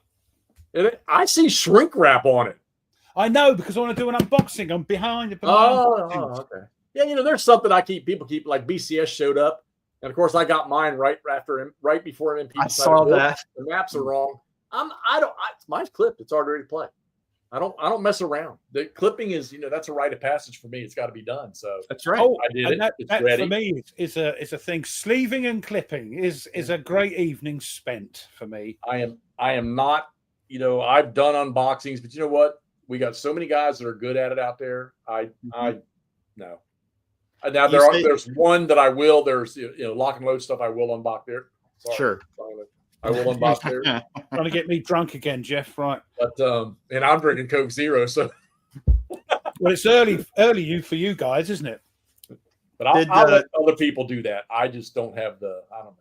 I see shrink wrap on it. I know because I want to do an unboxing. I'm behind it. Okay. Yeah, there's something people keep like BCS showed up, and of course I got mine right before MP. I saw that the maps are wrong. Mine's clipped. It's already ready to play. I don't mess around. The clipping is, that's a rite of passage for me. It's got to be done. So that's right. Oh, I did it. That for me is a thing. Sleeving and clipping is a great evening spent for me. I am not. I've done unboxings, but you know what? We got so many guys that are good at it out there. No. Now there's one that I will. There's lock and load stuff I will unbox there. Sorry. Sure. I will unbox there. Trying to get me drunk again, Jeff. Right. But and I'm drinking Coke Zero, so well, it's early for you guys, isn't it? But I'll let other people do that. I just don't have I don't know.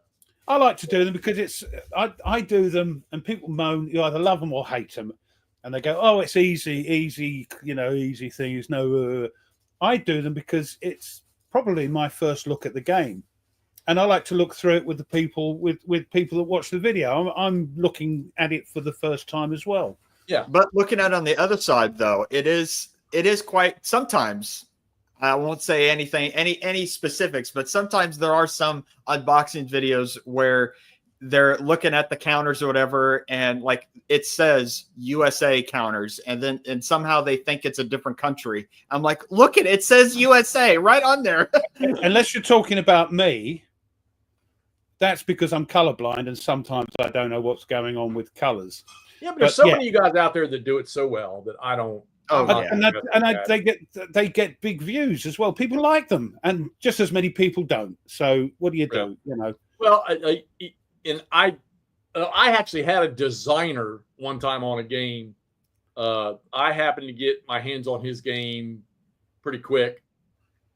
I like to do them because I do them and people moan, you either love them or hate them. And they go, oh, it's easy, easy things. No, I do them because it's probably my first look at the game. And I like to look through it with the people, with people that watch the video. I'm looking at it for the first time as well. Yeah. But looking at it on the other side, though, it is quite sometimes. I won't say any specifics, but sometimes there are some unboxing videos where they're looking at the counters or whatever, and like it says USA counters, and somehow they think it's a different country. I'm like, look at it says USA right on there. Unless you're talking about me, that's because I'm colorblind and sometimes I don't know what's going on with colors. Yeah, but there's so many of you guys out there that do it so well that I don't. They get big views as well. People like them, and just as many people don't. So what do you do? Well, I actually had a designer one time on a game. I happened to get my hands on his game pretty quick,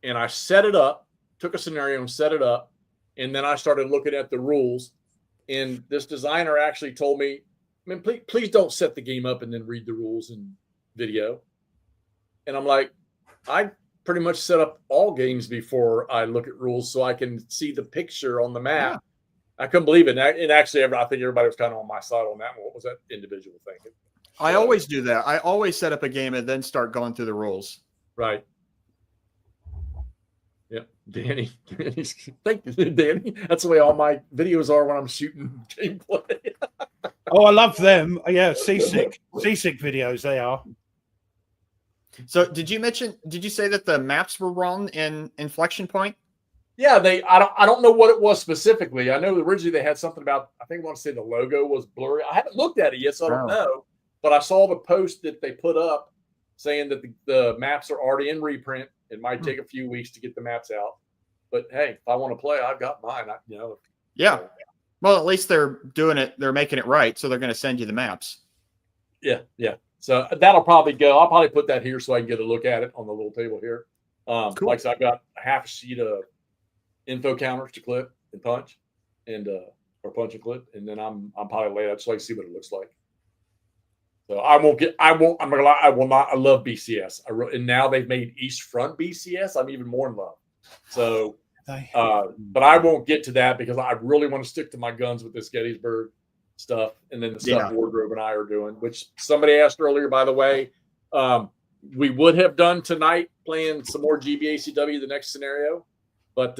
and I set it up. Took a scenario and set it up, and then I started looking at the rules. And this designer actually told me, "Man, please don't set the game up and then read the rules and video. And I'm like, I pretty much set up all games before I look at rules so I can see the picture on the map. Yeah. I couldn't believe it. And actually, I think everybody was kind of on my side on that one. What was that individual thinking? I always do that. I always set up a game and then start going through the rules. Right. Yep. Danny. Thank you, Danny. That's the way all my videos are when I'm shooting gameplay. Oh, I love them. Yeah, seasick videos, they are. So did you say that the maps were wrong in Inflection Point? Yeah, I don't know what it was specifically. I know originally they had something about, I think I want to say the logo was blurry. I haven't looked at it yet, so I don't know. But I saw the post that they put up saying that the maps are already in reprint. It might take a few weeks to get the maps out. But hey, if I want to play, I've got mine. Yeah. Well, at least they're doing it. They're making it right. So they're going to send you the maps. Yeah. Yeah. So that'll probably go. I'll probably put that here so I can get a look at it on the little table here. Cool. Like I said, I've got a half a sheet of info counters to clip and punch or punch and clip. And then I'm probably lay out so I can see what it looks like. So I'm not gonna lie, I will not. I love BCS. And now they've made East Front BCS. I'm even more in love. So, but I won't get to that because I really want to stick to my guns with this Gettysburg stuff, and then the stuff Wardrobe and I are doing. Which somebody asked earlier, by the way, we would have done tonight playing some more GBACW, the next scenario, but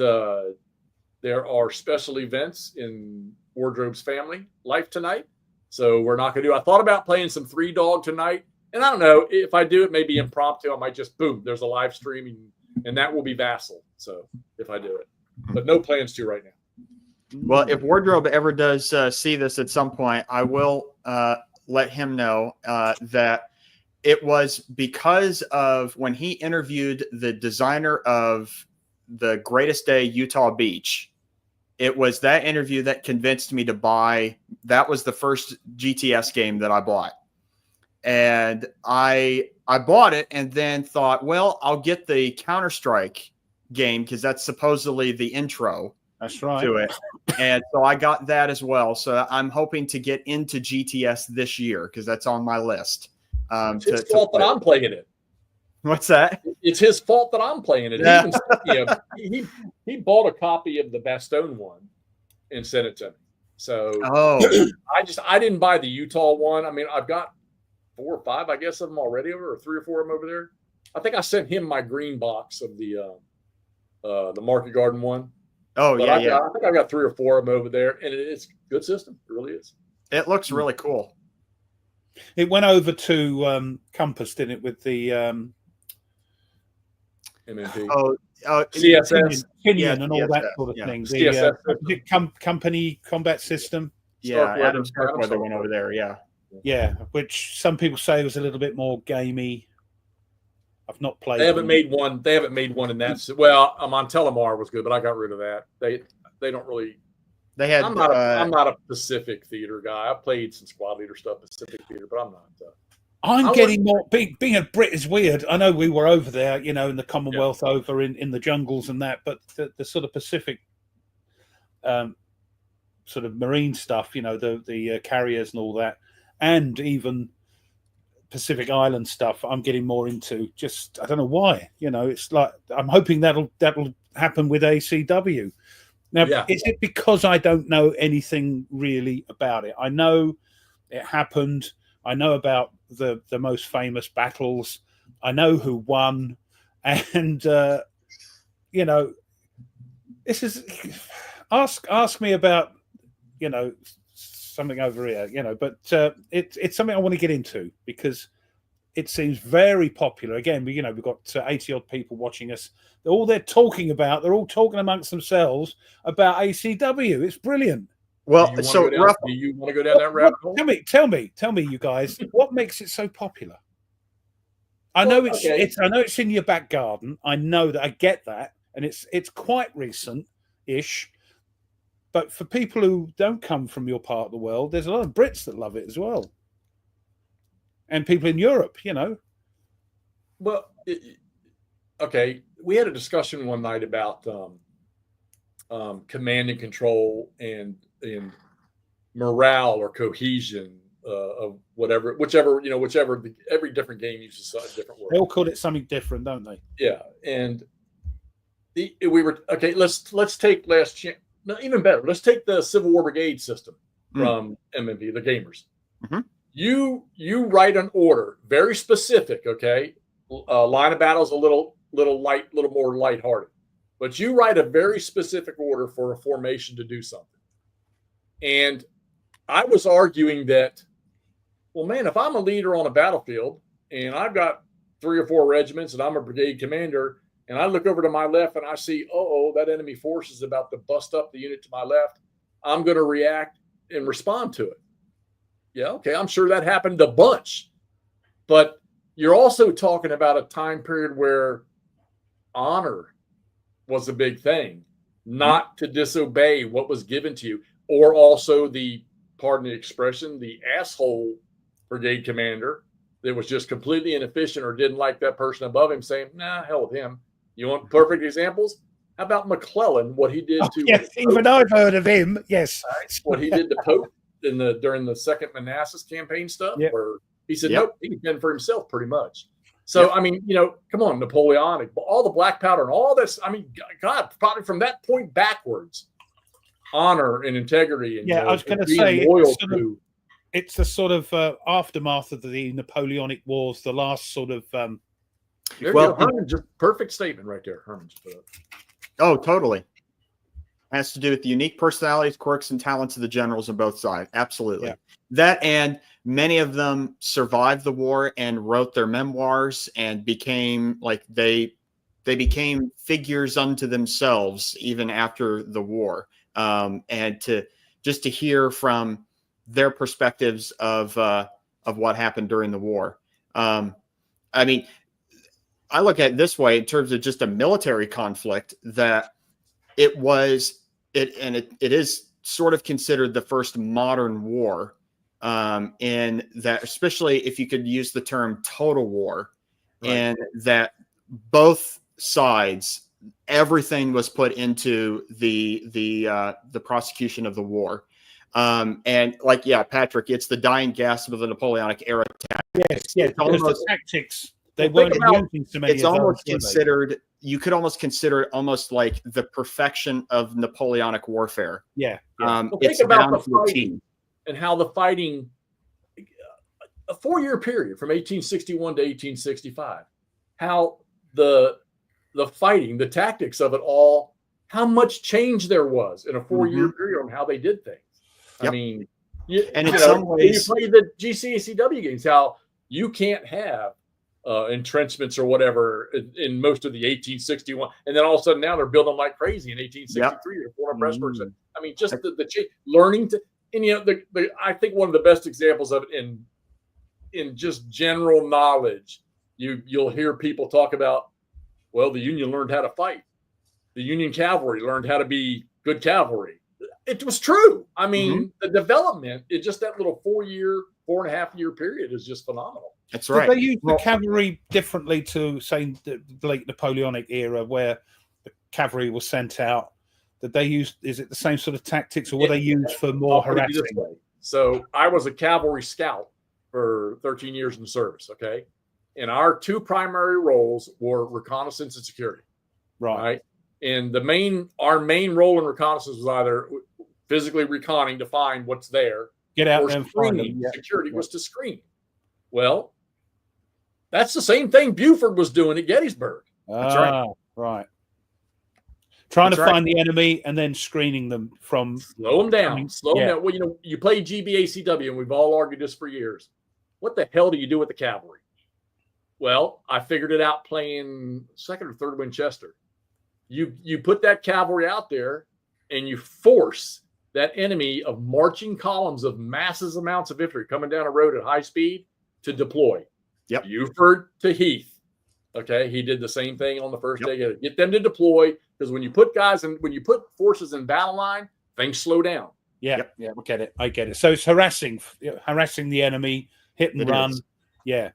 there are special events in Wardrobe's family life tonight. So we're not going to do. I thought about playing some 3 Dog tonight, and I don't know if I do it. Maybe impromptu. I might just boom. There's a live streaming, and that will be Vassal. So if I do it, but no plans to right now. Well, if Wardrobe ever does see this at some point, I will let him know that it was because of when he interviewed the designer of the Greatest Day Utah Beach. It was that interview that convinced me to buy. That was the first GTS game that I bought. And I bought it and then thought, well, I'll get the Counter-Strike game because that's supposedly the intro. That's right. To it. And so I got that as well. So I'm hoping to get into GTS this year because that's on my list. It's his fault that I'm playing it. What's that? It's his fault that I'm playing it. Yeah. He bought a copy of the Bastogne one and sent it to me. So I didn't buy the Utah one. I mean, I've got 4 or 5, I guess, of them already over, or 3 or 4 of them over there. I think I sent him my green box of the Market Garden one. Oh, but I think I've got 3 or 4 of them over there, and it's a good system. It really is. It looks really cool. It went over to Compass, didn't it, with the MMP. CSS, Pinion, and all that sort of thing. The company combat system. Yeah, Adam Starkweather went over there. Yeah, which some people say was a little bit more gamey. I've not played. They haven't made one. They haven't made one in that. Well, Montelimar was good, but I got rid of that. They don't really. They had. I'm not a Pacific Theater guy. I played some Squad Leader stuff, Pacific Theater, but I'm not. I'm getting more. Being a Brit is weird. I know we were over there, in the Commonwealth, over in the jungles and that, but the sort of Pacific, sort of marine stuff, the carriers and all that, and even Pacific Island stuff, I'm getting more into. Just I don't know why. It's like I'm hoping that'll happen with ACW. Now, is it because I don't know anything really about it? I know it happened. I know about the most famous battles. I know who won, and this is ask me about something over here, but it's something I want to get into because it seems very popular. Again, we've got 80 odd people watching us. They're all talking amongst themselves about ACW. It's brilliant. Well, do you want to go down that rabbit hole? Tell me, you guys, what makes it so popular? I know it's in your back garden. I know that. I get that, and it's quite recent-ish. But for people who don't come from your part of the world, there's a lot of Brits that love it as well, and people in Europe. Well, okay. We had a discussion one night about command and control and morale or cohesion of whichever every different game uses a different word. They all call it something different, don't they? Yeah, and we were okay. Let's take no, even better. Let's take the Civil War Brigade system from MMP, the gamers. Mm-hmm. You write an order, very specific. Okay, line of battle is a little more lighthearted, but you write a very specific order for a formation to do something. And I was arguing that, well, man, if I'm a leader on a battlefield and I've got 3 or 4 regiments and I'm a brigade commander, and I look over to my left and I see, that enemy force is about to bust up the unit to my left, I'm going to react and respond to it. Yeah, okay, I'm sure that happened a bunch. But you're also talking about a time period where honor was a big thing, not to disobey what was given to you, or also pardon the expression, the asshole brigade commander that was just completely inefficient or didn't like that person above him, saying, nah, hell with him. You want perfect examples? How about McClellan, what he did to yes, even I've heard of him. Yes. What he did to Pope during the Second Manassas campaign stuff, where he said, nope, he can fend for himself pretty much. So, I mean, come on, Napoleonic, all the black powder and all this. I mean, God, probably from that point backwards, honor and integrity. And, I was going to say, it's the sort of aftermath of the Napoleonic Wars, the last sort of. Herman, just perfect statement right there. Herman. Oh, totally. Has to do with the unique personalities, quirks, and talents of the generals on both sides. Absolutely. Yeah. That, and many of them survived the war and wrote their memoirs and became they became figures unto themselves even after the war. And to hear from their perspectives of what happened during the war. I mean, I look at it this way in terms of just a military conflict, that it is sort of considered the first modern war, in that, especially if you could use the term total war, right. And that both sides, everything was put into the prosecution of the war. And Patrick, it's the dying gasp of the Napoleonic era tactics. Yes, because the tactics, they weren't using so many. It's almost considered, you could almost consider it almost like the perfection of Napoleonic warfare. Yeah. Think about the fighting and how the fighting, a 4-year period from 1861 to 1865, how the fighting, the tactics of it all, how much change there was in a 4-year period on how they did things. Yep. I mean, some ways, you play the ACW games, how you can't have entrenchments or whatever in most of the 1861, and then all of a sudden now they're building like crazy in 1863. They're pouring breastworks. I mean, just the learning to, and I think one of the best examples of it in just general knowledge, you'll hear people talk about, well, the Union learned how to fight. The Union cavalry learned how to be good cavalry. It was true. I mean, the development, it just that little 4.5-year period is just phenomenal. That's right. Did they use the cavalry differently to, say, the late Napoleonic era, where the cavalry was sent out? Did they use? Is it the same sort of tactics, or were they used for more harassing? So I was a cavalry scout for 13 years in the service. Okay, and our 2 primary roles were reconnaissance and security. Right. And our main role in reconnaissance was either physically reconning to find what's there, get out or and find them. Yeah. Security was to screen. Well, that's the same thing Buford was doing at Gettysburg. That's right. Right. Trying to find the enemy and then screening them from. Slow them down. Slow them down. Well, you play GBACW, and we've all argued this for years. What the hell do you do with the cavalry? Well, I figured it out playing 2nd or 3rd Winchester. You put that cavalry out there, and you force that enemy of marching columns of massive amounts of infantry coming down a road at high speed to deploy. Yep. Buford to Heath. Okay, he did the same thing on the first day. Get them to deploy, because when you put forces in battle line, things slow down. Yeah, yeah, I get it. So it's harassing the enemy, hit and run. Yeah.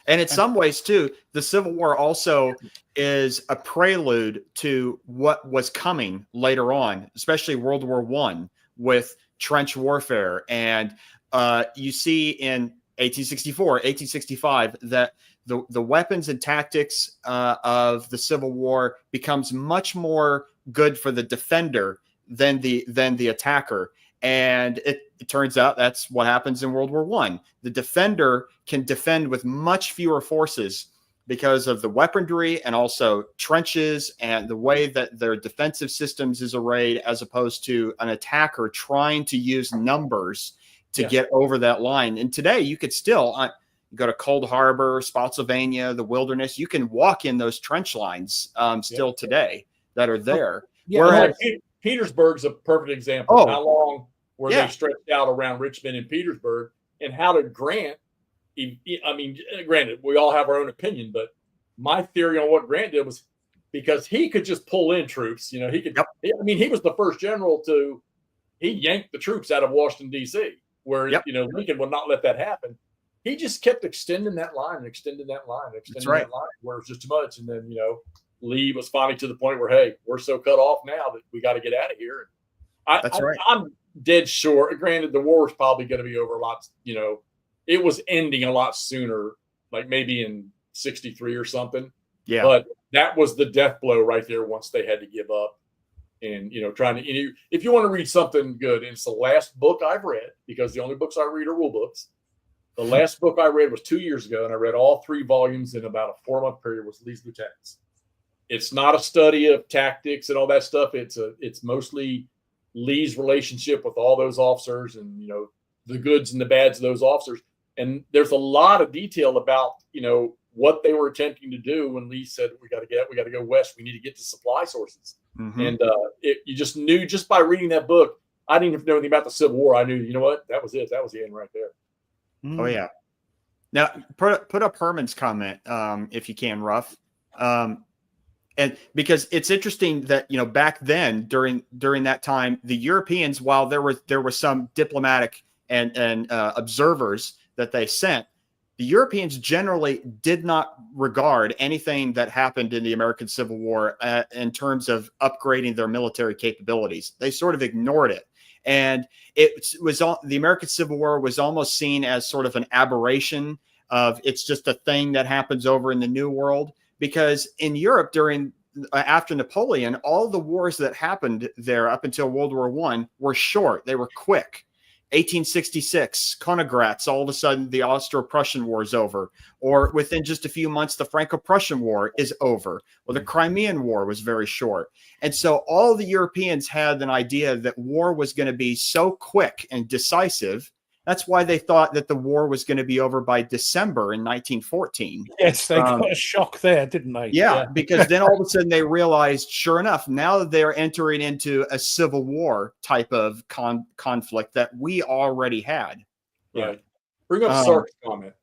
And in some ways, too, the Civil War also is a prelude to what was coming later on, especially World War I, with trench warfare and you see in 1864, 1865 that the weapons and tactics of the Civil War becomes much more good for the defender than the attacker. And it turns out that's what happens in World War I. The defender can defend with much fewer forces because of the weaponry and also trenches and the way that their defensive systems is arrayed, as opposed to an attacker trying to use numbers to get over that line. And today you could still go to Cold Harbor, Spotsylvania, the Wilderness. You can walk in those trench lines still today that are there. Whereas Petersburg's a perfect example. How long were they stretched out around Richmond and Petersburg, and how did Grant? I mean, granted, we all have our own opinion, but my theory on what Grant did was because he could just pull in troops. You know, he could. I mean, he was the first general he yanked the troops out of Washington D.C., where you know Lincoln would not let that happen. He just kept extending that line and extending that line, that line, where it was just too much. And then, you know, Lee was finally to the point where, hey, we're so cut off now that we got to get out of here. I'm dead sure. Granted, the war was probably going to be over a lot. You know, it was ending a lot sooner, like maybe in 63 or something. Yeah. But that was the death blow right there once they had to give up. And, you know, if you want to read something good, and it's the last book I've read, because the only books I read are rule books. The last book I read was 2 years ago, and I read all 3 volumes in about a 4-month period, was Lee's Lieutenants. It's not a study of tactics and all that stuff. It's mostly Lee's relationship with all those officers and, you know, the goods and the bads of those officers. And there's a lot of detail about, you know, what they were attempting to do when Lee said, we got to go west. We need to get to supply sources. Mm-hmm. And you just knew, just by reading that book, I didn't even know anything about the Civil War. I knew, you know what, that was it. That was the end right there. Oh yeah. Now put up Herman's comment if you can, Ruff. And because it's interesting that, you know, back then during that time, the Europeans, while there were some diplomatic and observers that they sent, the Europeans generally did not regard anything that happened in the American Civil War in terms of upgrading their military capabilities. They sort of ignored it. And the American Civil War was almost seen as sort of an aberration of, it's just a thing that happens over in the New World, because in Europe after Napoleon, all the wars that happened there up until World War I were short. They were quick. 1866, Königgrätz, all of a sudden the Austro-Prussian War is over, or within just a few months the Franco-Prussian War is over, or the Crimean War was very short. And so all the Europeans had an idea that war was going to be so quick and decisive. That's why they thought that the war was going to be over by December in 1914. Yes, they got a shock there, didn't they? Yeah, because then all of a sudden they realized, sure enough, now that they're entering into a civil war type of conflict that we already had. Right. Bring up Sark's comment.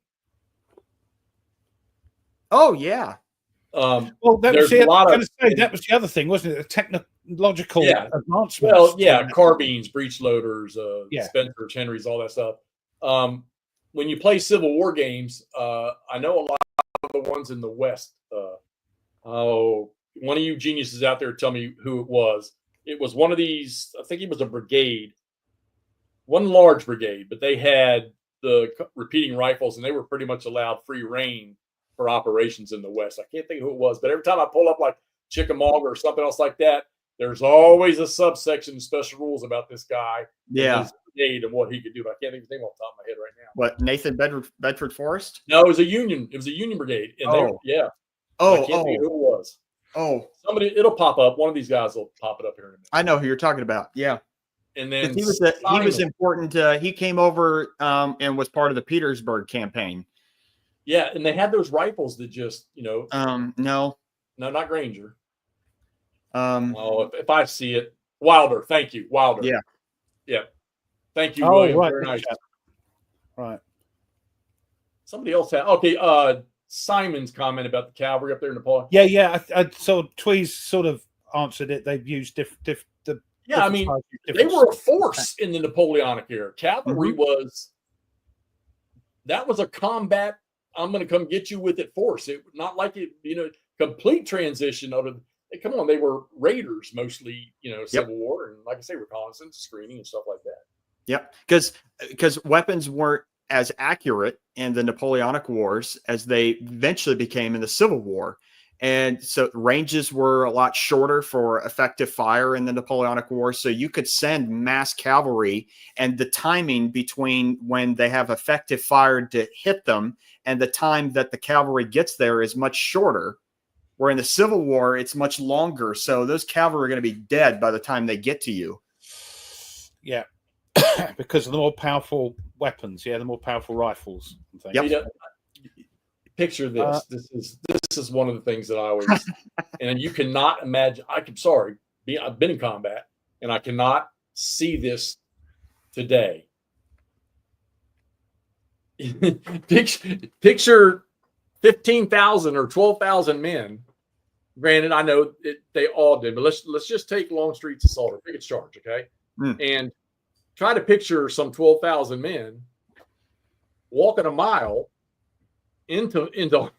Oh, yeah. Well, that was the other thing, wasn't it? A technological advancement. Well, yeah, carbines, breech loaders, Spencer's, Henry's, all that stuff. When you play Civil War games, I know a lot of the ones in the West. One of you geniuses out there, tell me who it was. It was one of these, I think it was a brigade, one large brigade, but they had the repeating rifles, and they were pretty much allowed free reign for operations in the West. I can't think of who it was, but every time I pull up like Chickamauga or something else like that, there's always a subsection of special rules about this guy, and his brigade and what he could do. But I can't think of his name off the top of my head right now. What, Nathan Bedford Forrest? No, it was a Union. It was a Union brigade. And I can't think of who it was. Somebody, it'll pop up. One of these guys will pop it up here in a minute. I know who you're talking about. Yeah. And then he was important. He came over and was part of the Petersburg campaign. Yeah, and they had those rifles that just, you know. No, not Granger. If I see it, Wilder. Thank you, Wilder. Yeah. Thank you, William. Right. Very nice. Right. Somebody else had. Simon's comment about the cavalry up there in Nepal. Yeah. I saw Tweez sort of answered it. They've used different. I mean, they were a force in the Napoleonic era. Cavalry was a combat. I'm going to come get you with it force. It not like it, you know, complete transition out of. Come on, they were raiders mostly, you know, Civil War, and like I say, reconnaissance, screening, and stuff like that. Yep. Because weapons weren't as accurate in the Napoleonic Wars as they eventually became in the Civil War. And so ranges were a lot shorter for effective fire in the Napoleonic Wars. So you could send mass cavalry, and the timing between when they have effective fire to hit them and the time that the cavalry gets there is much shorter. Where in the Civil War, it's much longer. So those cavalry are going to be dead by the time they get to you. Yeah. Because of the more powerful weapons. Yeah. The more powerful rifles. And things. Yep. You know, picture this. This is one of the things that I always, and you cannot imagine. I've been in combat, and I cannot see this today. Picture 15,000 or 12,000 men. Granted, I know they all did, but let's just take Longstreet's assault or Pickett's charge, okay? And try to picture some 12,000 men walking a mile into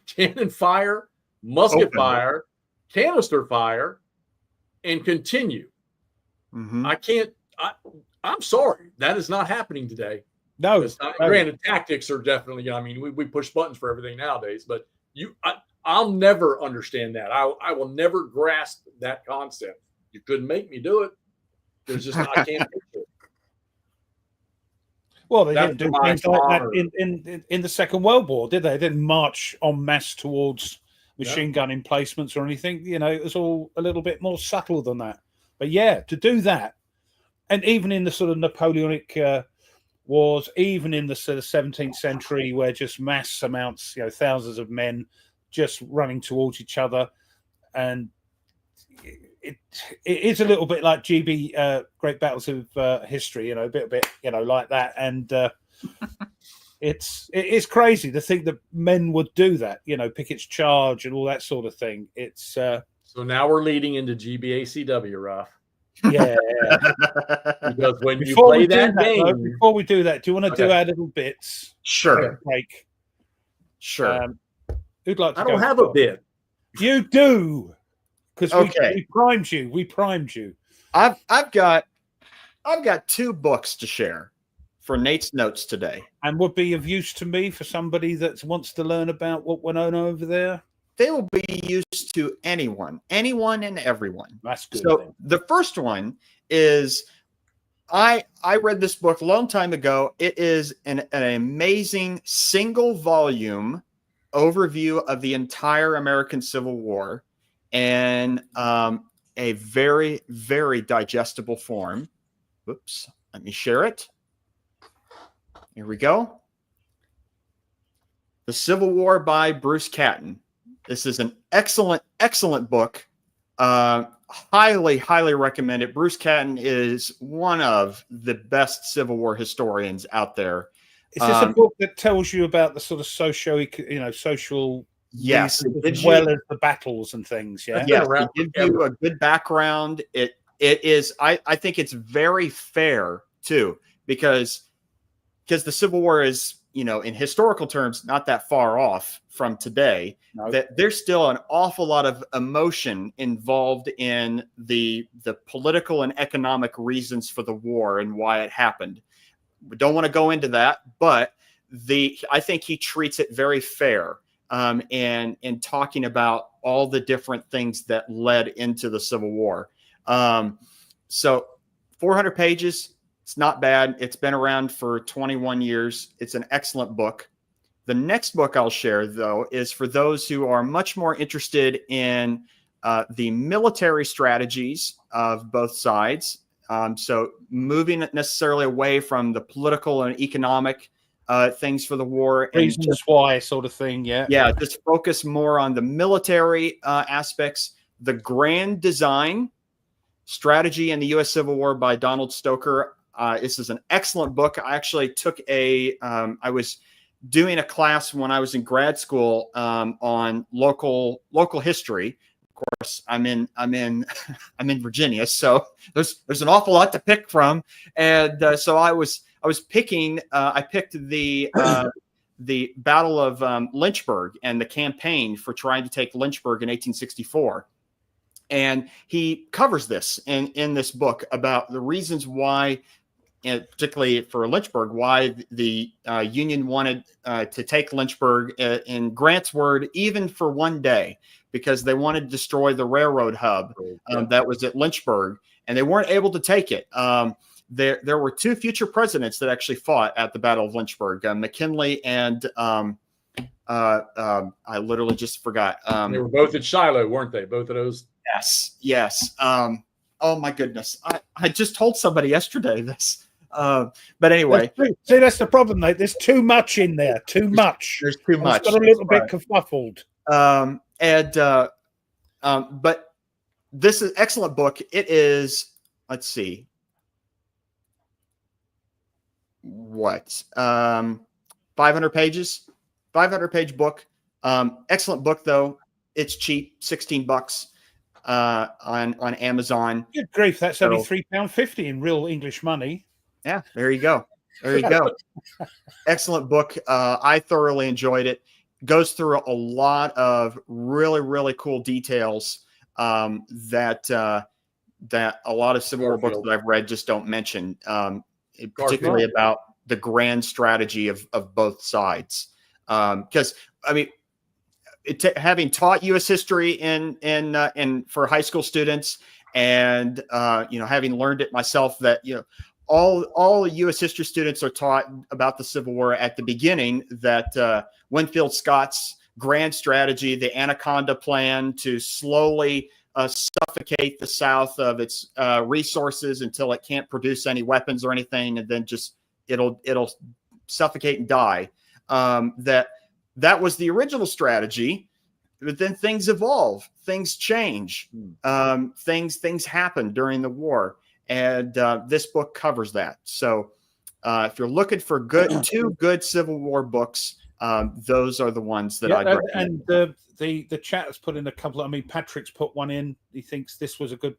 cannon fire, musket fire, canister fire, and continue. I'm sorry, that is not happening today. No, it's not. Granted, tactics are definitely. I mean, we push buttons for everything nowadays, but I'll never understand that. I will never grasp that concept. You couldn't make me do it. There's just I can't picture it. Well, they didn't do things like that in the Second World War, did they? They didn't march en masse towards machine gun emplacements or anything. You know, it was all a little bit more subtle than that. But yeah, to do that, and even in the sort of Napoleonic wars, even in the sort of 17th century, where just mass amounts, thousands of men just running towards each other, and it is a little bit like GB Great Battles of History, a bit like that, and it is crazy to think that men would do that, Pickett's charge and all that sort of thing. It's so now we're leading into GB-ACW, Ruff. Yeah, because when you play that game, though, before we do that, do you want to do our little bits? Sure. Like, sure. Who'd like to I don't have a bit. You do, because we primed you. We primed you. I've got 2 books to share for Nate's notes today, and would be of use to me for somebody that wants to learn about what went on over there. They will be used to anyone and everyone. That's good. So then. The first one is, I read this book a long time ago. It is an amazing single volume overview of the entire American Civil War, and a very, very digestible form. Whoops, let me share it. Here we go. The Civil War by Bruce Catton. This is an excellent, excellent book. Highly, highly recommend it. Bruce Catton is one of the best Civil War historians out there. Is this a book that tells you about the sort of social yes, as well as the battles and things? Yeah, yes, it gives you a good background. It is. I think it's very fair too, because the Civil War is, in historical terms, not that far off from today. No. That there's still an awful lot of emotion involved in the political and economic reasons for the war and why it happened. We don't want to go into that, but I think he treats it very fair, and in talking about all the different things that led into the Civil War. So 400 pages. It's not bad. It's been around for 21 years. It's an excellent book. The next book I'll share, though, is for those who are much more interested in the military strategies of both sides. So moving necessarily away from the political and economic things for the war. Reasons and why sort of thing, yeah. Yeah, just focus more on the military aspects. The Grand Design Strategy in the U.S. Civil War by Donald Stoker. This is an excellent book. I actually took I was doing a class when I was in grad school on local history. Of course, I'm in Virginia, so there's an awful lot to pick from, and so I was picking. I picked the Battle of Lynchburg and the campaign for trying to take Lynchburg in 1864. And he covers this in this book about the reasons why and particularly for Lynchburg, why the Union wanted to take Lynchburg, in Grant's word, even for one day, because they wanted to destroy the railroad hub that was at Lynchburg, and they weren't able to take it. There were two future presidents that actually fought at the Battle of Lynchburg, McKinley and I literally just forgot. They were both at Shiloh, weren't they? Both of those. Yes. Oh my goodness. I just told somebody yesterday this. But anyway. See, that's the problem, mate. There's too much in there. Too much. There's too much. It's got a little bit kerfuffled. But this is an excellent book. It is, let's see. What? 500 pages. 500-page book. Excellent book, though. It's cheap, $16 on Amazon. Good grief, that's only £3.50 in real English money. Yeah, there you go. There you go. Excellent book. I thoroughly enjoyed it. Goes through a lot of really, really cool details that a lot of Civil War books that I've read just don't mention, particularly about the grand strategy of both sides. Because I mean, having taught U.S. history in for high school students, and having learned it myself, that all U.S. history students are taught about the Civil War at the beginning, that Winfield Scott's grand strategy, the Anaconda Plan, to slowly suffocate the South of its resources until it can't produce any weapons or anything, and then just it'll suffocate and die. That was the original strategy, but then things evolve, things change, things happen during the war, and this book covers that. So if you're looking for two good Civil War books, those are the ones that I'd recommend. And the chat has put in a couple. I mean, Patrick's put one in. He thinks this was a good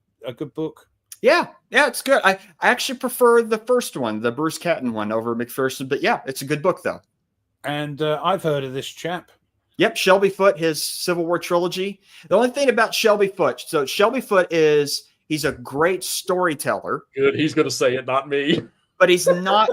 book. Yeah, it's good. I actually prefer the first one, the Bruce Catton one, over McPherson. But yeah, it's a good book though. And I've heard of this chap. Yep, Shelby Foote, his Civil War trilogy. The only thing about Shelby Foote, so Shelby Foote he's a great storyteller. Good, he's going to say it, not me. But he's not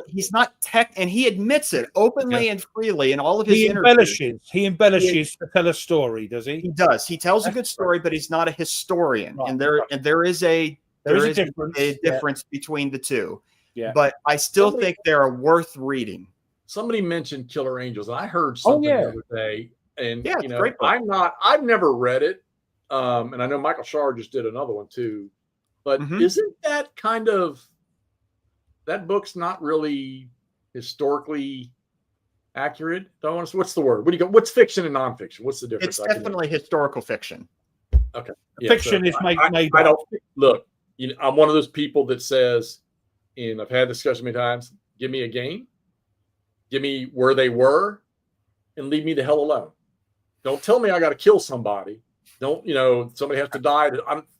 tech, and he admits it openly and freely in all of his interviews. He embellishes to tell a story, does he? He does. He tells a good story, but he's not a historian. Right. And there is a difference between the two. Yeah. But I still think they are worth reading. Somebody mentioned Killer Angels, and I heard something the other day. And great book. I've never read it. And I know Michael Shar just did another one too. But isn't that kind of, that book's not really historically accurate? What's the word? What do you go? What's fiction and nonfiction? What's the difference? It's definitely historical fiction. Okay. Fiction is made. I don't look. I'm one of those people that says, and I've had discussion many times, give me a game, give me where they were, and leave me the hell alone. Don't tell me I got to kill somebody. Don't, somebody has to die.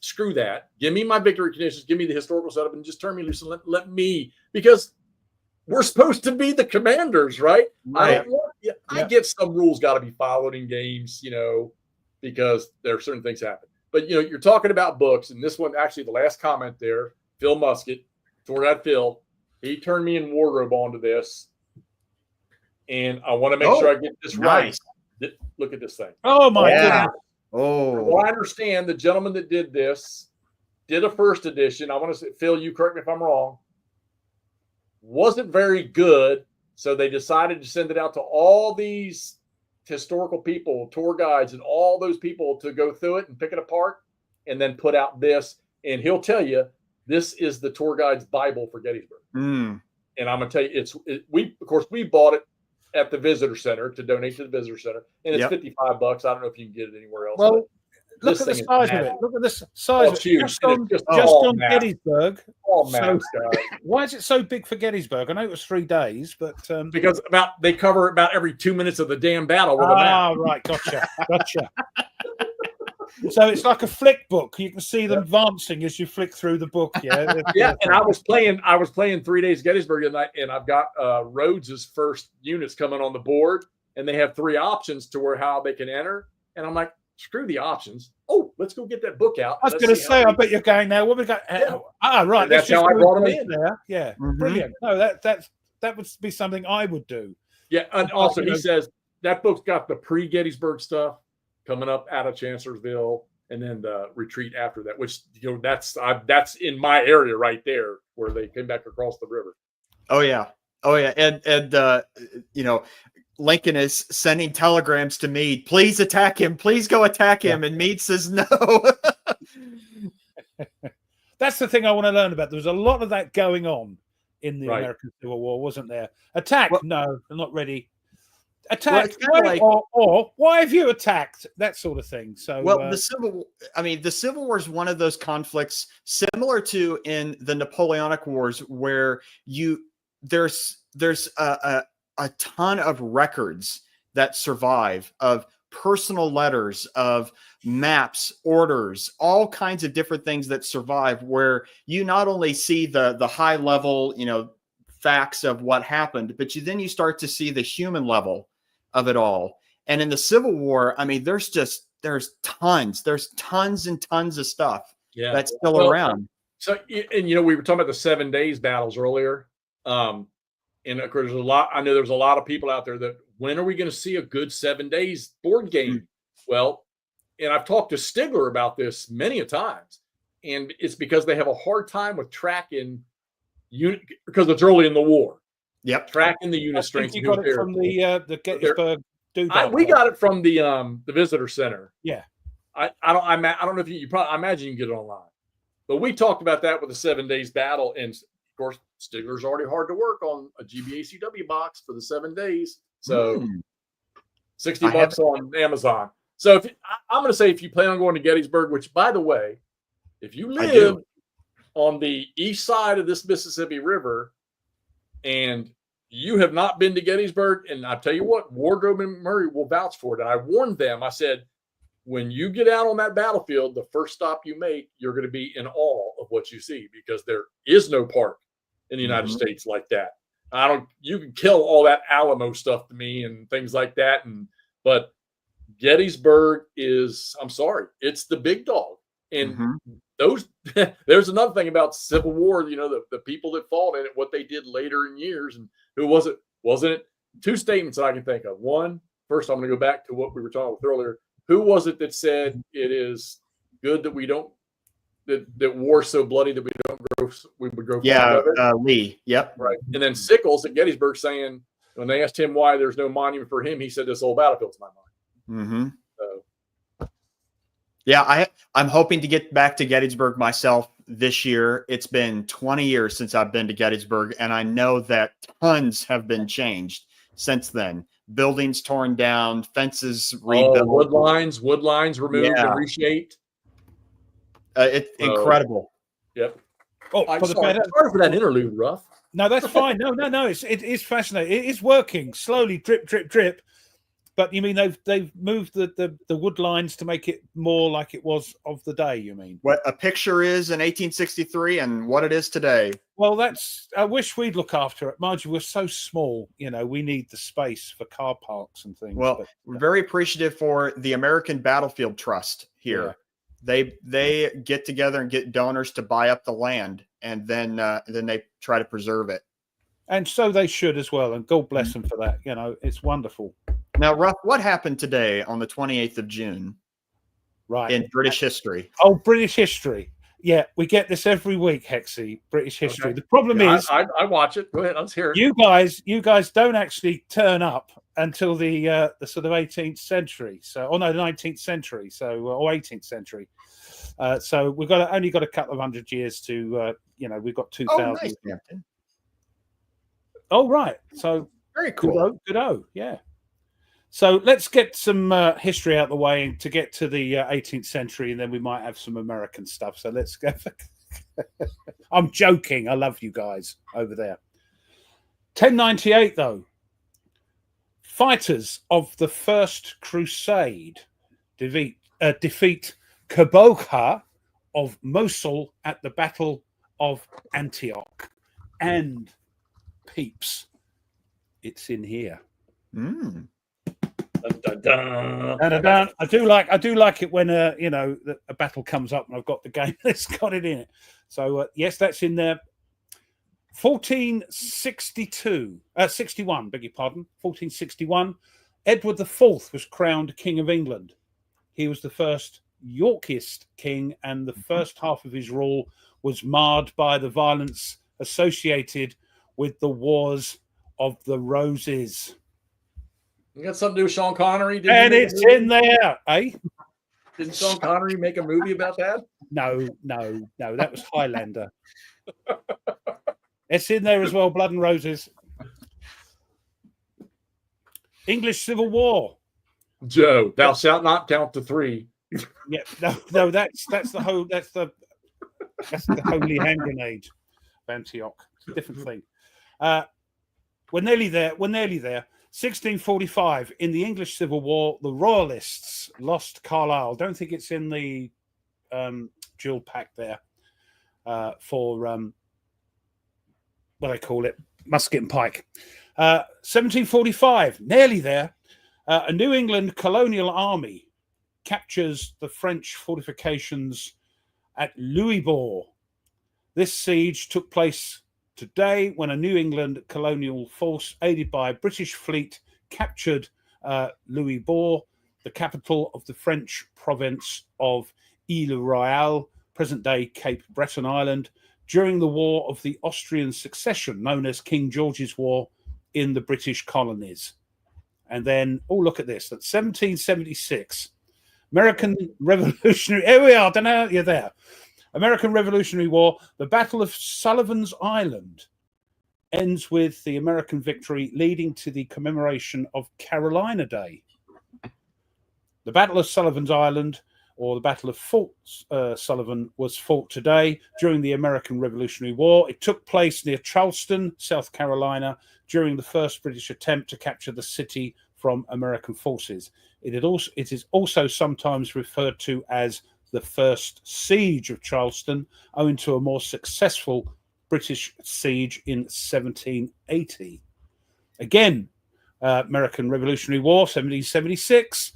Screw that. Give me my victory conditions. Give me the historical setup and just turn me loose and let me, because we're supposed to be the commanders, right? I get some rules got to be followed in games, because there are certain things happen. But, you're talking about books, and this one, actually, the last comment there, Phil Musket, toward that Phil, he turned me in wardrobe onto this, and I want to make sure I get this right. Look at this thing. Oh, my goodness. Oh, well, I understand the gentleman that did this did a first edition. I want to say, Phil, you correct me if I'm wrong. Wasn't very good, so they decided to send it out to all these historical people, tour guides, and all those people to go through it and pick it apart, and then put out this. And he'll tell you this is the tour guide's Bible for Gettysburg. And I'm gonna tell you, we bought it at the visitor center to donate to the visitor center, and it's $55. I don't know if you can get it anywhere else. Well, look at the size of it. Look at the size of it. Just on Gettysburg. Why is it so big for Gettysburg? I know it was 3 days, but because they cover about every 2 minutes of the damn battle with a map. Right, gotcha. So it's like a flick book. You can see them advancing as you flick through the book. Yeah. And I was playing 3 days Gettysburg tonight, and I've got Rhodes's first units coming on the board, and they have 3 options to how they can enter. And I'm like, screw the options. Oh, let's go get that book out. I was going to say, I bet you're going now. What we got? Yeah. Right. And that's how I brought them in. There. Yeah, brilliant. No, that would be something I would do. Yeah, and also he says that book's got the pre-Gettysburg stuff coming up out of Chancellorsville, and then the retreat after that, which that's in my area right there where they came back across the river. Oh yeah, and Lincoln is sending telegrams to Meade. Please attack him. Please go attack him. And Meade says no. That's the thing I want to learn about. There was a lot of that going on in the American Civil War, wasn't there? Attack? No, I'm not ready. Attack? Or why have you attacked? That sort of thing. So, the Civil War is one of those conflicts similar to in the Napoleonic Wars, where there's a ton of records that survive of personal letters, of maps, orders, all kinds of different things that survive, where you not only see the high level, facts of what happened, but you start to see the human level of it all. And in the Civil War, I mean, there's tons and tons of stuff that's still around. So, and we were talking about the 7 days battles earlier. And of course, I know there's a lot of people out there that, when are we going to see a good 7 days board game? Well, and I've talked to Stigler about this many a times, and it's because they have a hard time with tracking because it's early in the war. Yep. Tracking the unit strength. You got it from the Gettysburg. We got it from the visitor center. Yeah. I don't know if you probably, I imagine you can get it online, but we talked about that with the 7 days battle. And of course, Stigler's already hard to work on a ACW box for the 7 days. So $60 on Amazon. So I'm going to say, if you plan on going to Gettysburg, which, by the way, if you live on the east side of this Mississippi River and you have not been to Gettysburg, and I tell you what, Wardrobe and Murray will vouch for it. And I warned them, I said, when you get out on that battlefield, the first stop you make, you're going to be in awe of what you see, because there is no park in the United States like that. You can kill all that Alamo stuff to me and things like that. But Gettysburg is, I'm sorry, it's the big dog. And there's another thing about Civil War, the people that fought in it, what they did later in years, and who was it? Wasn't it? Two statements that I can think of. One, first, I'm going to go back to what we were talking about earlier. Who was it that said it is good that we don't, that war's so bloody that we would grow fond of it? Lee. Yep. Right. And then Sickles at Gettysburg saying, when they asked him why there's no monument for him, he said, this old battlefield's my monument. So, yeah, I'm hoping to get back to Gettysburg myself this year. It's been 20 years since I've been to Gettysburg, and I know that tons have been changed since then. Buildings torn down, fences rebuilt. Wood lines removed and reshaped. It's incredible. Yep. Sorry for that interlude, Ruff. No, that's fine. No. It's fascinating. It is working slowly, drip, drip, drip. But you mean they've moved the wood lines to make it more like it was of the day, you mean? What a picture is in 1863 and what it is today. Well, I wish we'd look after it. Mind you, we're so small, we need the space for car parks and things. Well, we're very appreciative for the American Battlefield Trust here. Yeah. They get together and get donors to buy up the land, and then they try to preserve it. And so they should as well. And God bless them for that. It's wonderful. Now, Ruff, what happened today on the 28th of June? Right. In British history. Oh, British history. Yeah, we get this every week, Hexy. British history. Okay. The problem is, I watch it. Go ahead, let's hear it. You guys don't actually turn up until the sort of 18th century. So, the 19th century. So, or 18th century. So we've only got a couple of 100 years to. We've got 2,000. Oh, nice, Captain. Oh, right. So very cool. Good. Yeah. So let's get some history out of the way to get to the 18th century, and then we might have some American stuff. So let's go. I'm joking. I love you guys over there. 1098, though. Fighters of the First Crusade defeat Kaboka of Mosul at the Battle of Antioch. And peeps, it's in here. Dun, dun, And I do like it when a battle comes up and I've got the game that's got it in it. So yes, that's in there. 61, beg your pardon. 1461. Edward IV was crowned King of England. He was the first Yorkist king, and the first half of his rule was marred by the violence associated with the Wars of the Roses. You got something to do with Sean Connery? And it's in there, eh? Didn't Sean Connery make a movie about that? No. That was Highlander. It's in there as well, Blood and Roses. English Civil War. Joe, thou shalt not count to 3. Yeah, no, that's the holy hand grenade of Antioch. It's a different thing. We're nearly there. 1645, in the English Civil War, the Royalists lost Carlisle. Don't think it's in the dual pack there for what I call it, musket and pike. 1745, nearly there. A New England colonial army captures the French fortifications at Louisbourg. This siege took place today when a New England colonial force aided by a British fleet captured Louisbourg, the capital of the French province of Ile Royale, present-day Cape Breton Island, during the War of the Austrian Succession, known as King George's War in the British colonies. And then, look at this. That's 1776. American Revolutionary... Here we are. I don't know you're there. American Revolutionary War. The Battle of Sullivan's Island ends with the American victory, leading to the commemoration of Carolina Day. The Battle of Sullivan's Island, or the Battle of Fort Sullivan, was fought today during the American Revolutionary War. It took place near Charleston, South Carolina, during the first British attempt to capture the city from American forces. It is also sometimes referred to as the First Siege of Charleston, owing to a more successful British siege in 1780. Again, American Revolutionary War, 1776.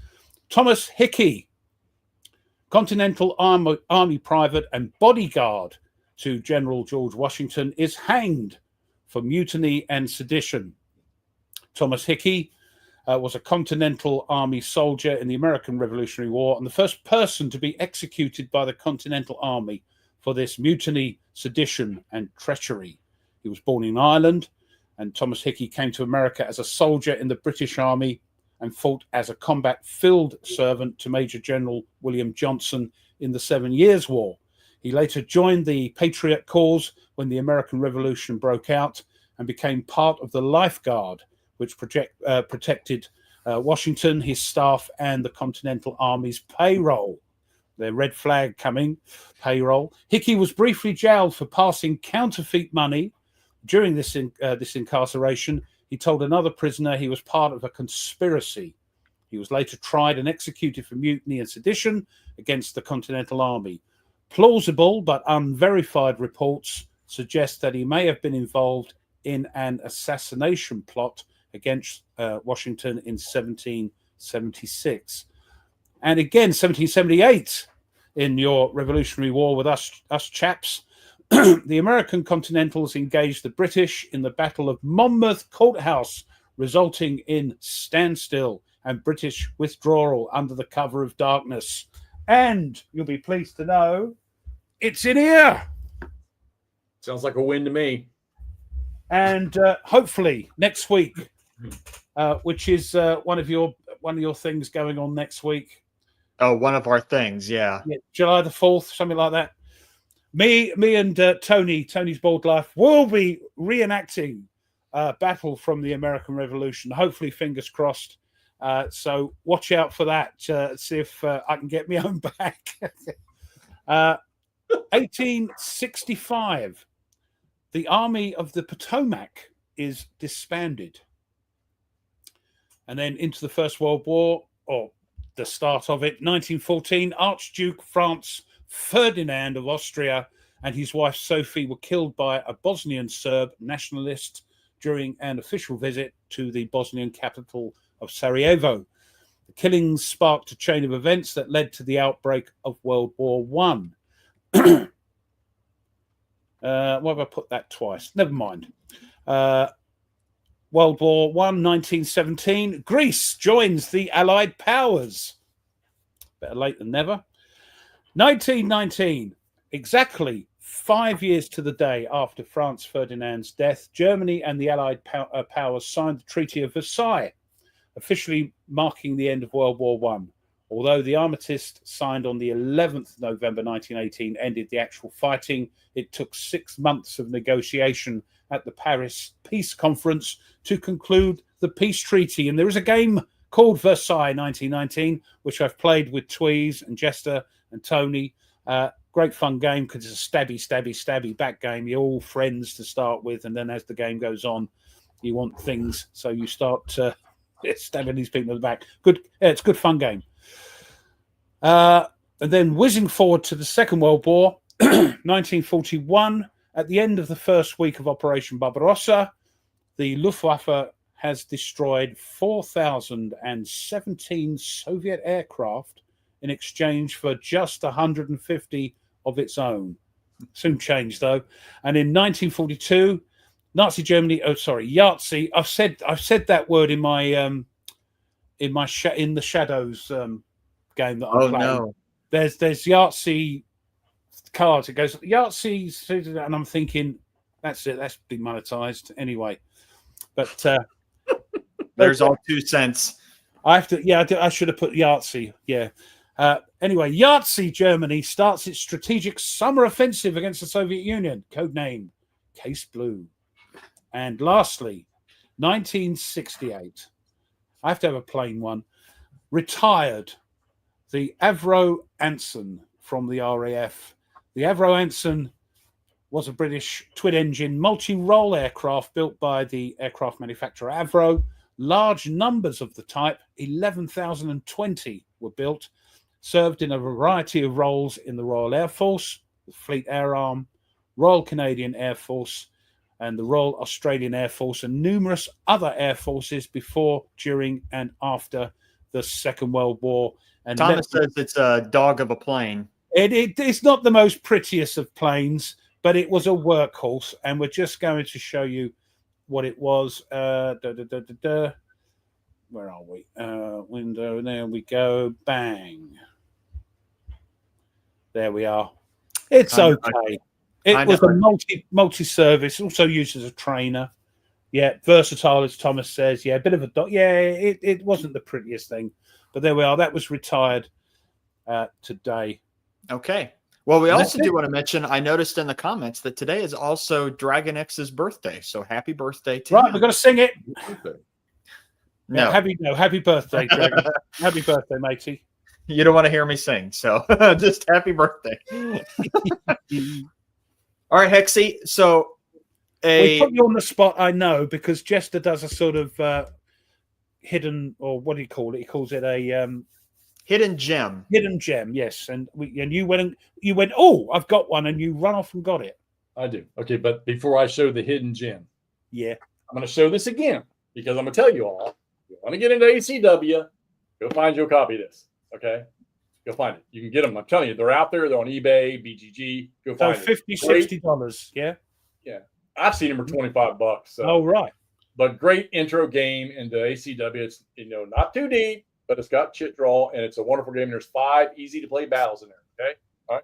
Thomas Hickey, Continental Army private and bodyguard to General George Washington, is hanged for mutiny and sedition. Thomas Hickey was a Continental Army soldier in the American Revolutionary War and the first person to be executed by the Continental Army for this mutiny, sedition, and treachery. He was born in Ireland, and Thomas Hickey came to America as a soldier in the British Army and fought as a combat field servant to Major General William Johnson in the 7 Years' War. He later joined the Patriot cause when the American Revolution broke out and became part of the Life Guard, which protected Washington, his staff, and the Continental Army's payroll. Their red flag coming, payroll. Hickey was briefly jailed for passing counterfeit money. During this incarceration, he told another prisoner he was part of a conspiracy. He was later tried and executed for mutiny and sedition against the Continental Army. Plausible but unverified reports suggest that he may have been involved in an assassination plot against Washington in 1776. And again, 1778, in your Revolutionary War with us chaps, the American Continentals engaged the British in the Battle of Monmouth Courthouse, resulting in standstill and British withdrawal under the cover of darkness. And you'll be pleased to know it's in here. Sounds like a win to me. And hopefully next week, which is one of your things going on next week. Oh, one of our things, yeah. July the 4th, something like that. Me and Tony's Bold Life will be reenacting battle from the American Revolution. Hopefully, fingers crossed. So watch out for that. See if I can get my own back. 1865, the Army of the Potomac is disbanded. And then into the First World War, or the start of it, 1914, Archduke Franz Ferdinand of Austria and his wife Sophie were killed by a Bosnian Serb nationalist during an official visit to the Bosnian capital of Sarajevo. The killings sparked a chain of events that led to the outbreak of World War One. Why have I put that twice? Never mind. World War One, 1917. Greece joins the Allied powers. Better late than never. 1919. Exactly 5 years to the day after Franz Ferdinand's death, Germany and the Allied powers signed the Treaty of Versailles, officially marking the end of World War One. Although the armistice signed on the 11th of November 1918 ended the actual fighting, it took 6 months of negotiation at the Paris Peace Conference to conclude the peace treaty. And there is a game called Versailles 1919, which I've played with Tweez and Jester and Tony. Great fun game because it's a stabby back game. You're all friends to start with, and then as the game goes on, you want things, so you start stabbing these people in the back. Good, it's a good fun game. And then whizzing forward to the Second World War, 1941. At the end of the first week of Operation Barbarossa, the Luftwaffe has destroyed 4,017 Soviet aircraft in exchange for just 150 of its own. Soon changed though. And in 1942, Nazi Germany. Yahtzee. I've said that word in my in the Shadows game that I'm playing. No. There's Yahtzee cards. It goes Yahtzee, and I'm thinking that's it. That's demonetized anyway. But there's all 2 cents. I have to. Yeah, I should have put Yahtzee. Yeah. Anyway, Yahtzee Germany starts its strategic summer offensive against the Soviet Union, codenamed Case Blue. And lastly, 1968. I have to have a plain one. Retired the Avro Anson from the RAF. The Avro Anson was a British twin-engine multi-role aircraft built by the aircraft manufacturer Avro. Large numbers of the type, 11,020, were built, served in a variety of roles in the Royal Air Force, the Fleet Air Arm, Royal Canadian Air Force, and the Royal Australian Air Force, and numerous other air forces before, during, and after the Second World War. And Thomas says it's a dog of a plane. It's not the most prettiest of planes, but it was a workhorse, and we're just going to show you what it was. Where are we? Window, there we go. Bang. There we are. It's okay. It was a multi-service, also used as a trainer. Yeah, versatile, as Thomas says. Yeah, a bit of a dot. Yeah, it wasn't the prettiest thing, but there we are. That was retired today. Okay. Well, we also do want to mention, I noticed in the comments that today is also Dragon X's birthday. So happy birthday to him. We've got to sing it. No. Happy birthday, Dragon. Happy birthday, matey. You don't want to hear me sing, so just happy birthday. All right, Hexy. So we put you on the spot, I know, because Jester does a sort of hidden, or what do you call it? He calls it a hidden gem. Hidden gem, yes. And you went, oh, I've got one, and you run off and got it. I do. Okay, but before I show the hidden gem, yeah, I'm going to show this again because I'm going to tell you all. If you want to get into ACW, go find your copy of this. Okay, go find it. You can get them. I'm telling you, they're out there. They're on eBay, BGG. Go find it. $50-$60. Yeah. Yeah, I've seen them for $25. So. Oh, right. But great intro game into ACW. It's not too deep, but it's got chit draw, and it's a wonderful game. There's 5 easy to play battles in there. Okay, all right.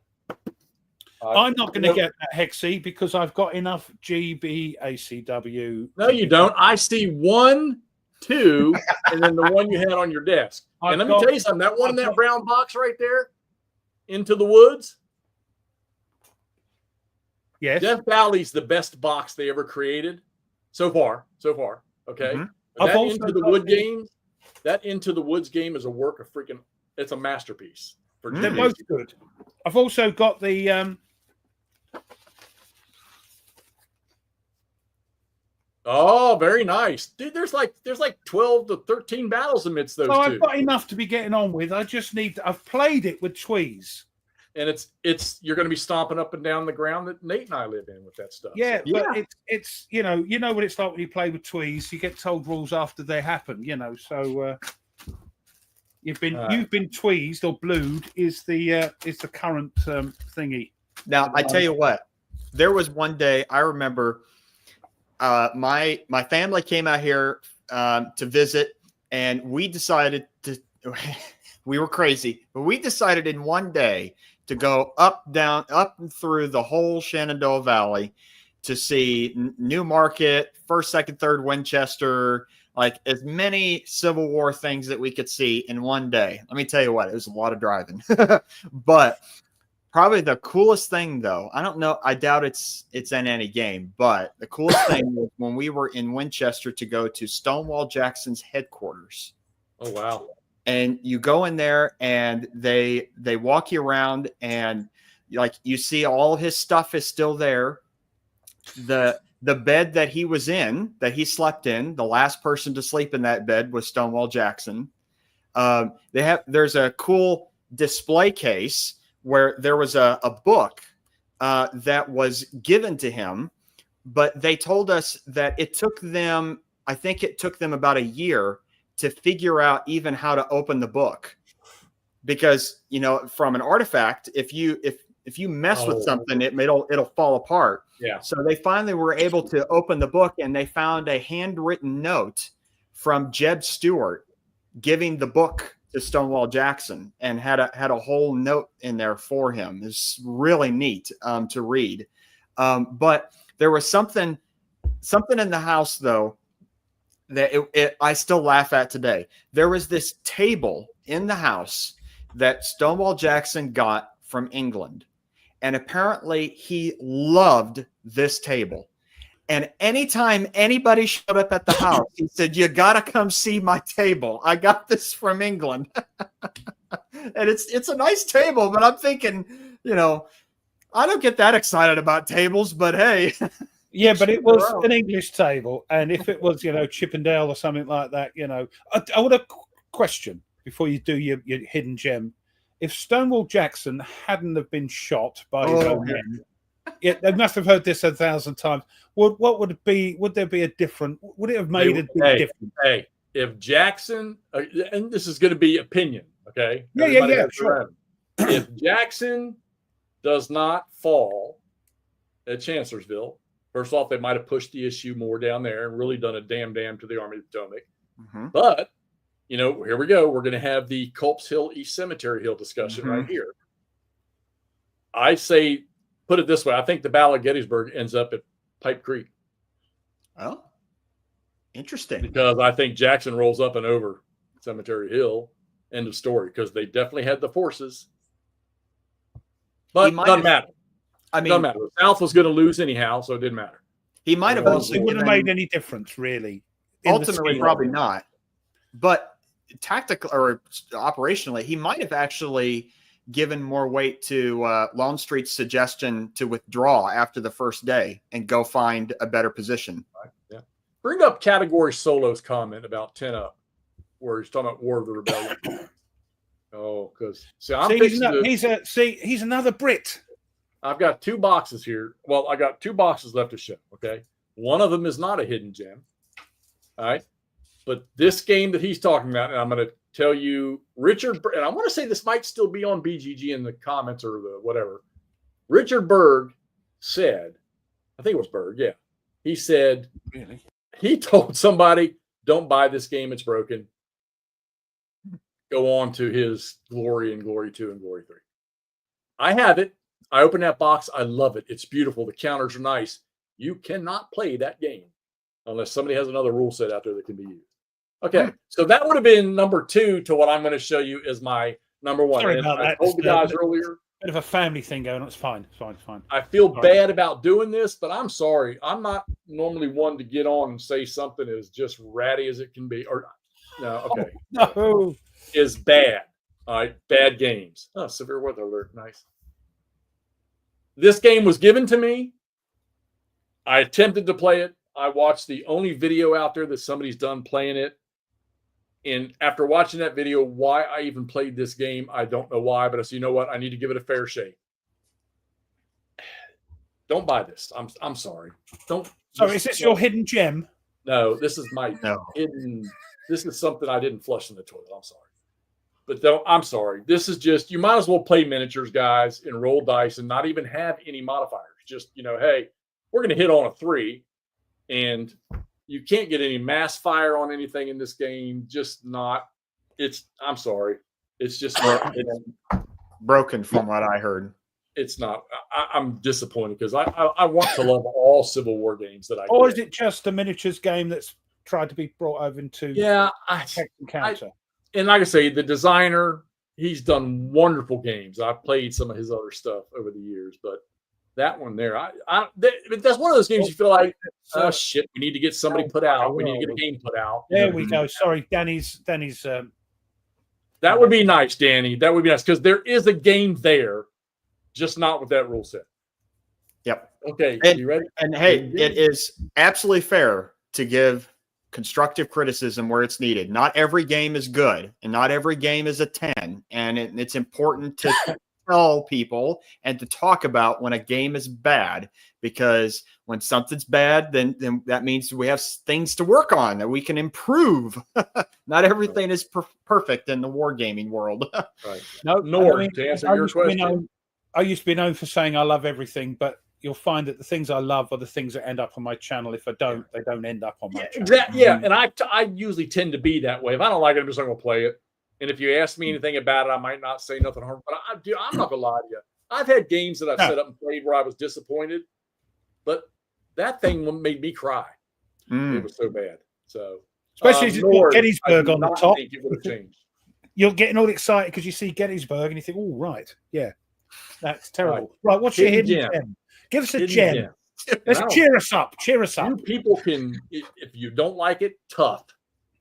I'm not going to get that, Hexy, because I've got enough GB ACW. No, you don't. I see 1, 2, and then the one you had on your desk. And let me tell you something. That one in that brown box right there, Into the Woods. Yes. Death Valley's the best box they ever created so far. Okay. Mm-hmm. That Into the Woods game is a work of freaking. It's a masterpiece. They're both good. I've also got the. Oh, very nice, dude. There's like 12 to 13 battles amidst those two. I've got enough to be getting on with. I just need. I've played it with Tweez. And it's you're going to be stomping up and down the ground that Nate and I live in with that stuff. Yeah, so, but it's you know what it's like when you play with Tweez. You get told rules after they happen. So You've been tweezed or blued is the current thingy. Now I tell you what, there was one day I remember my family came out here to visit, and we decided to we were crazy, but we decided in one day to go up and through the whole Shenandoah Valley to see Newmarket, 1st, 2nd, 3rd Winchester, like as many Civil War things that we could see in one day. Let me tell you what, it was a lot of driving. But probably the coolest thing, though, I don't know, I doubt it's in any game, but the coolest thing was when we were in Winchester to go to Stonewall Jackson's headquarters. Oh, wow. And you go in there and they walk you around, and like you see all of his stuff is still there. The bed that he was in, that he slept in, the last person to sleep in that bed was Stonewall Jackson. There's a cool display case where there was a book that was given to him, but they told us that it took them about a year to figure out even how to open the book, because from an artifact, if you mess with something, it'll fall apart. Yeah. So they finally were able to open the book, and they found a handwritten note from Jeb Stewart giving the book to Stonewall Jackson, and had a whole note in there for him. It's really neat to read. But there was something in the house, though, that I still laugh at today. There was this table in the house that Stonewall Jackson got from England. And apparently he loved this table. And anytime anybody showed up at the house, he said, "You got to come see my table. I got this from England." And it's a nice table, but I'm thinking, I don't get that excited about tables, but hey. Yeah, but it was an English table. And if it was, Chippendale or something like that, I would have question before you do your hidden gem. If Stonewall Jackson hadn't have been shot by his own men, they must have heard this 1,000 times. What would it be? Would there be a different? Would it have made it different? Hey, if Jackson, and this is going to be opinion, okay? Yeah, sure. If Jackson does not fall at Chancellorsville, first off, they might have pushed the issue more down there and really done a damn to the Army of the Potomac. Mm-hmm. But here we go. We're going to have the Culp's Hill, East Cemetery Hill discussion right here. I say, put it this way. I think the Battle of Gettysburg ends up at Pipe Creek. Oh, interesting. Because I think Jackson rolls up and over Cemetery Hill. End of story. Because they definitely had the forces. But it doesn't matter. I mean, doesn't matter. The South was going to lose anyhow, so it didn't matter. He might have also wouldn't have made any difference, really. Ultimately, probably not. But tactical or operationally, he might have actually given more weight to Longstreet's suggestion to withdraw after the first day and go find a better position. Right. Yeah. Bring up Category Solo's comment about 10 up, where he's talking about War of the Rebellion. Because he's another Brit. I've got 2 boxes here. Well, I got 2 boxes left to show. Okay, one of them is not a hidden gem. All right. But this game that he's talking about, and I'm going to tell you, Richard, and I want to say this might still be on BGG in the comments or the whatever. Richard Berg said, I think it was Berg, yeah. He said, really? He told somebody, "Don't buy this game, it's broken." Go on to his Glory and Glory 2 and Glory 3. I have it. I opened that box. I love it. It's beautiful. The counters are nice. You cannot play that game unless somebody has another rule set out there that can be used. Okay, so that would have been number 2 to what I'm going to show you is my number 1. Sorry about that. I told the guys earlier. Bit of a family thing going on. It's fine. It's fine. I feel bad about doing this, but I'm sorry. I'm not normally one to get on and say something as just ratty as it can be. Or no, okay. No. Is bad. All right, bad games. Oh, severe weather alert. Nice. This game was given to me. I attempted to play it. I watched the only video out there that somebody's done playing it. And after watching that video, why I even played this game, I don't know why, but I said, you know what? I need to give it a fair shake. Don't buy this. I'm sorry. Don't. Sorry, is this your hidden gem? No, this is my hidden. This is something I didn't flush in the toilet. I'm sorry. But though, I'm sorry, this is just, you might as well play miniatures, guys, and roll dice and not even have any modifiers. Just, hey, we're going to hit on a 3, and you can't get any mass fire on anything in this game. Just not. I'm sorry. It's just broken from what I heard. It's not. I'm disappointed because I want to love all Civil War games that I. Or is it just a miniatures game that's tried to be brought over into Hex and Counter? And like I say, the designer, he's done wonderful games. I've played some of his other stuff over the years, but that one there, that's one of those games you feel like, oh shit, we need to get somebody put out. We need to get a game put out. There we go. Sorry, Danny's. That would be nice, Danny. That would be nice because there is a game there, just not with that rule set. Yep. Okay. You ready? And hey, it is absolutely fair to give constructive criticism where it's needed. Not every game is good, and not every game is a 10. And it's important to tell people and to talk about when a game is bad, because when something's bad, then that means we have things to work on, that we can improve. Not everything is perfect in the wargaming world. Right. No, to answer your question. I used to be known for saying I love everything, but you'll find that the things I love are the things that end up on my channel. If I don't, they don't end up on my channel. Exactly. Yeah, and I usually tend to be that way. If I don't like it, I'm just not going to play it. And if you ask me anything about it, I might not say nothing harmful. But I'm not going to lie to you. I've had games that I've set up and played where I was disappointed, but that thing made me cry. It was so bad. So, especially as you put Gettysburg on the top, it would have changed. You're getting all excited because you see Gettysburg and you think, "Oh, right, yeah, that's terrible." Right, what's your hidden gem? Give us a gem. Let's cheer us up. Cheer us up. You people can, if you don't like it, tough.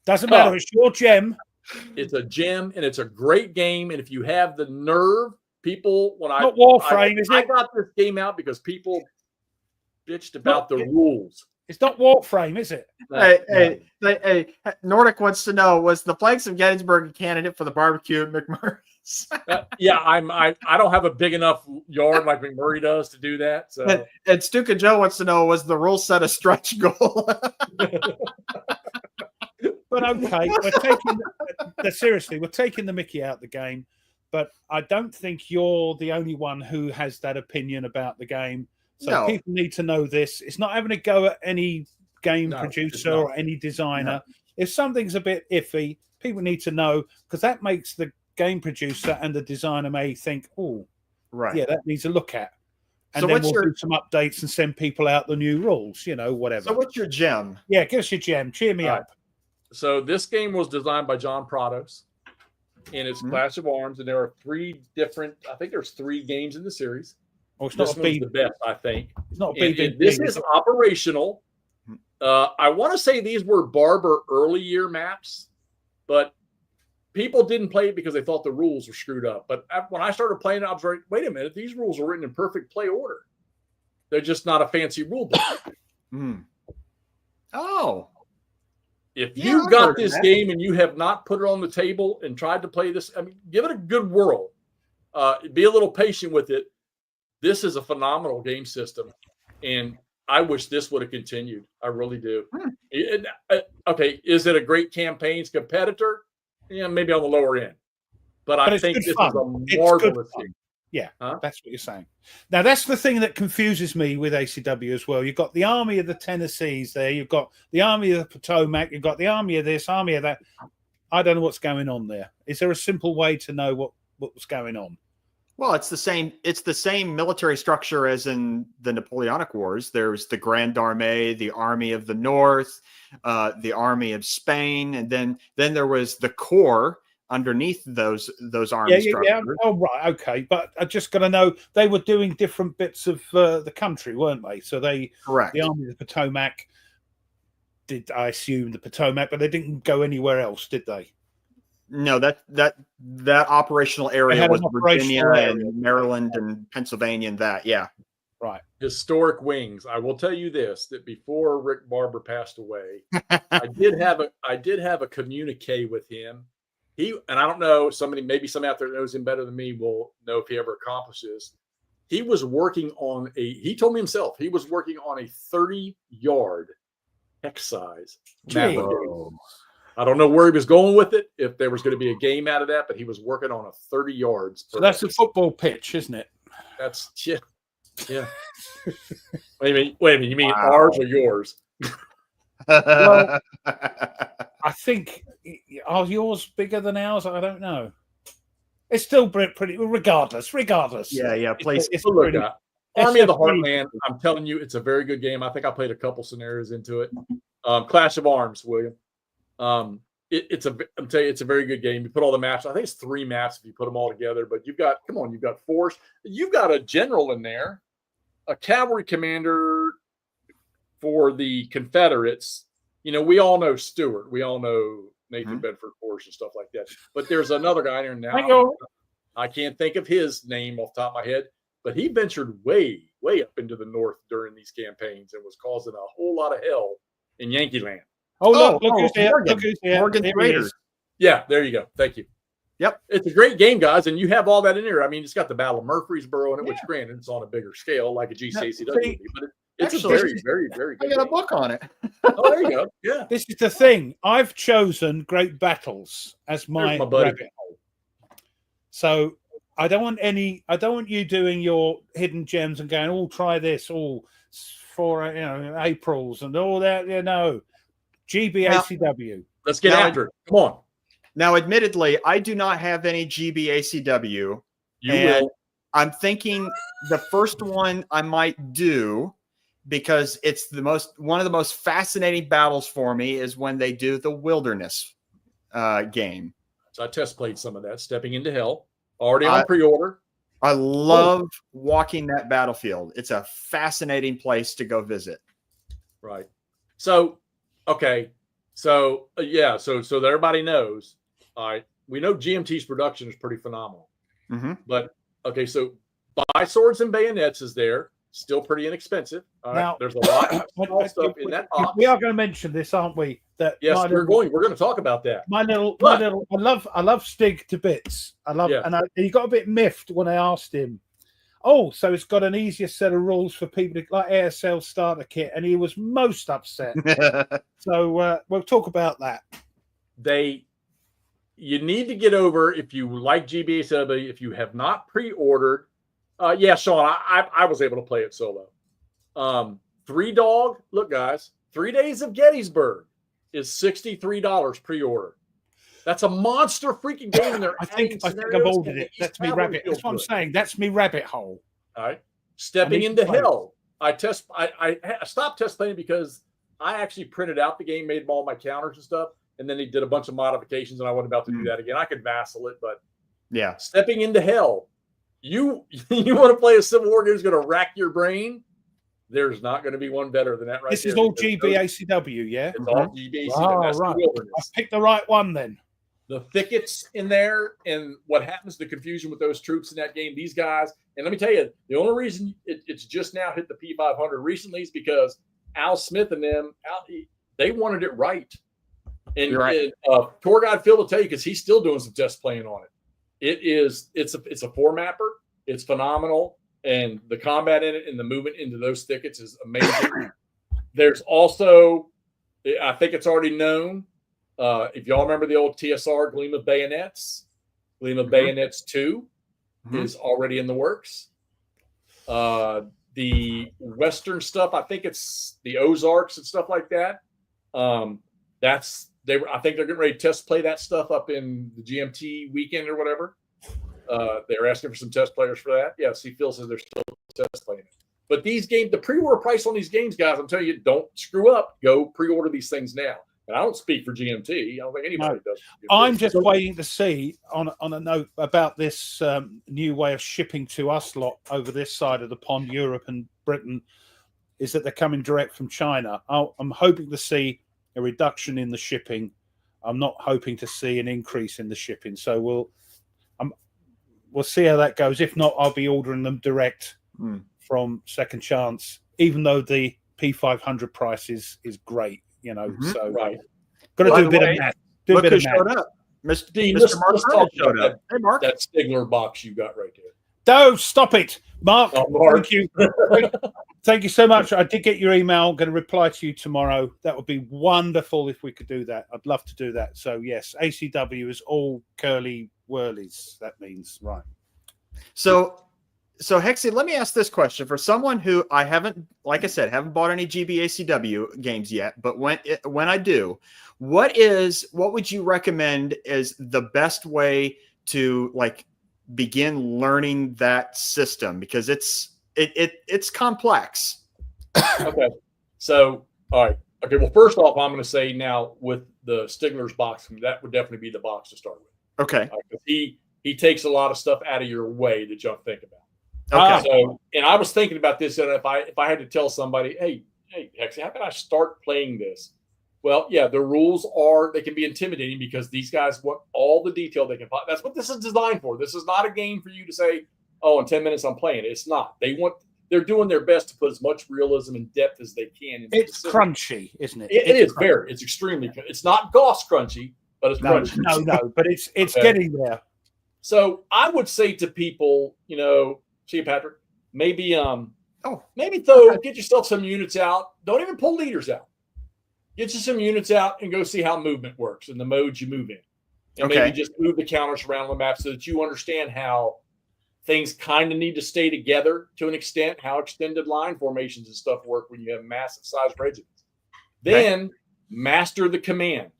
Doesn't matter. It's your gem. It's a gem, and it's a great game. And if you have the nerve, people, not Warframe, is it? I got this game out because people bitched about the rules. It's not Warframe, is it? Hey, Nordic wants to know: was the Planks of Gettysburg a candidate for the barbecue at McMurray's? Yeah, I don't have a big enough yard like McMurray does to do that. So, and Stuka Joe wants to know: was the rule set a stretch goal? But okay, we're taking the mickey out of the game. But I don't think you're the only one who has that opinion about the game. So people need to know this. It's not having a go at any game producer or any designer. No. If something's a bit iffy, people need to know, because that makes the game producer and the designer may think, oh, right, yeah, that needs a look at. And so then we'll do some updates and send people out the new rules, whatever. So what's your gem? Yeah, give us your gem. Cheer me up. So this game was designed by John Prados, and it's Clash of Arms, and there are 3 different, I think there's 3 games in the series. Oh, it's not the best, I think. It's not big. This is operational. I want to say these were Barber early year maps, but people didn't play it because they thought the rules were screwed up. But when I started playing it, I was like, wait a minute, these rules are written in perfect play order. They're just not a fancy rule book. Oh. If you got this game and you have not put it on the table and tried to play this, give it a good whirl. Be a little patient with it. This is a phenomenal game system, and I wish this would have continued. I really do. Okay, is it a great campaigns competitor? Yeah, maybe on the lower end. But I think this is a marvelous game. Yeah, that's what you're saying. Now, that's the thing that confuses me with ACW as well. You've got the Army of the Tennessees there. You've got the Army of the Potomac. You've got the Army of this, Army of that. I don't know what's going on there. Is there a simple way to know what was going on? Well, it's the same. It's the same military structure as in the Napoleonic Wars. There's the Grand Armée, the Army of the North, the Army of Spain, and then there was the Corps underneath those army structures. Yeah. Oh, right, okay. But I just got to know, they were doing different bits of the country, weren't they? So correct. The Army of the Potomac did, I assume, the Potomac, but they didn't go anywhere else, did they? No, that operational area was Virginia and Maryland and Pennsylvania and that, yeah. Right. Historic wings. I will tell you this, that before Rick Barber passed away, I did have a communique with him. And I don't know, maybe somebody out there knows him better than me will know if he ever accomplishes. He was working on he told me himself, he was working on a 30-yard hex size map. I don't know where he was going with it, if there was going to be a game out of that, but he was working on a 30 yards. So that's a football pitch, isn't it? That's yeah. Wait a minute. You mean ours or yours? Well, I think are yours bigger than ours? I don't know. It's still pretty. Regardless. Yeah. Please. It's pretty, Army of the Heartland. I'm telling you, it's a very good game. I think I played a couple scenarios into it. Clash of Arms, William. I'm telling you, it's a very good game. You put all the maps. I think it's 3 maps if you put them all together. But you've got force. You've got a general in there, a cavalry commander for the Confederates. We all know Stewart. We all know Nathan Bedford Forrest and stuff like that. But there's another guy in there now. I can't think of his name off the top of my head, but he ventured way, way up into the north during these campaigns and was causing a whole lot of hell in Yankee Land. Look who's here. Morgan Raiders. Yeah, there you go. Thank you. Yep. It's a great game, guys, and you have all that in there. I mean, it's got the Battle of Murfreesboro in it, which granted, it's on a bigger scale, like a GCACW, but it's actually a very, very, very good I got game. a book on it. Oh, there you go. Yeah. This is the thing. I've chosen Great Battles as my rabbit hole. So I don't want you doing your hidden gems and going, try this, for Aprils and all that. GBACW. Let's get after it. Come on. Now, admittedly, I do not have any GBACW. You will. I'm thinking the first one I might do, because it's one of the most fascinating battles for me, is when they do the Wilderness game. So I test played some of that. Stepping into Hell, already on pre-order. I love walking that battlefield. It's a fascinating place to go visit. Right. So, okay. So so that everybody knows. All right. We know GMT's production is pretty phenomenal. But okay, so Buy Swords and Bayonets is there. Still pretty inexpensive. All right. Now, there's a lot of small stuff in that box. We are going to mention this, aren't we? That yes, we're going to talk about that. I love Stig to bits. He got a bit miffed when I asked him. So it's got an easier set of rules for people like ASL starter kit, and he was most upset. So we'll talk about that. You need to get over, if you like GBACW, if you have not pre-ordered. Sean, I was able to play it solo. 3 Dog, look, guys, 3 Days of Gettysburg is $63 pre-order. That's a monster freaking game. I think I've ordered it. That's me rabbit. That's what I'm saying. That's me rabbit hole. All right. Stepping into Hell. I stopped test playing because I actually printed out the game, made all my counters and stuff, and then he did a bunch of modifications, and I wasn't about to do that again. I could vassal it, but yeah. Stepping into Hell. You want to play a Civil War game that's going to rack your brain? There's not going to be one better than that right This there. is all GBACW, yeah? It's all GBACW. Oh, right. I picked the right one then. The thickets in there and what happens, the confusion with those troops in that game, these guys. And let me tell you, the only reason it's just now hit the P500 recently is because Al Smith and them, they wanted it right. And tour guide Phil will tell you, because he's still doing some test playing on it. It's a 4-mapper. It's phenomenal. And the combat in it and the movement into those thickets is amazing. There's also, I think it's already known, if y'all remember the old TSR Gleam of Bayonets, Gleam of Bayonets 2 is already in the works. The Western stuff, I think it's the Ozarks and stuff like that. I think they're getting ready to test play that stuff up in the GMT weekend or whatever. They're asking for some test players for that. Yeah, see, Phil says they're still test playing it. But these games, the pre-order price on these games, guys, I'm telling you, don't screw up. Go pre-order these things now. And I don't speak for GMT. I don't think anybody does. I'm just waiting to see on a note about this new way of shipping to us lot over this side of the pond, Europe and Britain, is that they're coming direct from China. I'm hoping to see a reduction in the shipping. I'm not hoping to see an increase in the shipping. So we'll see how that goes. If not, I'll be ordering them direct from Second Chance, even though the P500 price is great. So got to do a bit of math. Look who showed up. Mr. Mark showed up. Hey, Mark. That Stigler box you got right there. No, stop it, Mark. Oh, Mark. Thank you. Thank you so much. I did get your email. I'm going to reply to you tomorrow. That would be wonderful if we could do that. I'd love to do that. So yes, ACW is all curly whirlies. That means right. So Hexy, let me ask this question for someone who I haven't, like I said, haven't bought any GBACW games yet, but when I do, what would you recommend is the best way to like begin learning that system, because it's complex. Okay. So, all right. Okay. Well, first off, I'm going to say now with the Stigler's box, that would definitely be the box to start with. Okay. He takes a lot of stuff out of your way that you don't think about. Okay. So, and I was thinking about this, and if I had to tell somebody, hey, Hexy, how can I start playing this? Well, yeah, the rules they can be intimidating because these guys want all the detail they can find. That's what this is designed for. This is not a game for you to say, oh, in 10 minutes I'm playing it. It's not. They're doing their best to put as much realism and depth as they can. It's crunchy, isn't it? It is very. It's extremely. It's not Goss crunchy, but it's crunchy. No, but it's okay. Getting there. So I would say to people, see you, Patrick, maybe get yourself some units out. Don't even pull leaders out. Get you some units out and go see how movement works and the modes you move in. And maybe just move the counters around the map so that you understand how things kind of need to stay together to an extent, how extended line formations and stuff work when you have massive sized regiments. Then master the command.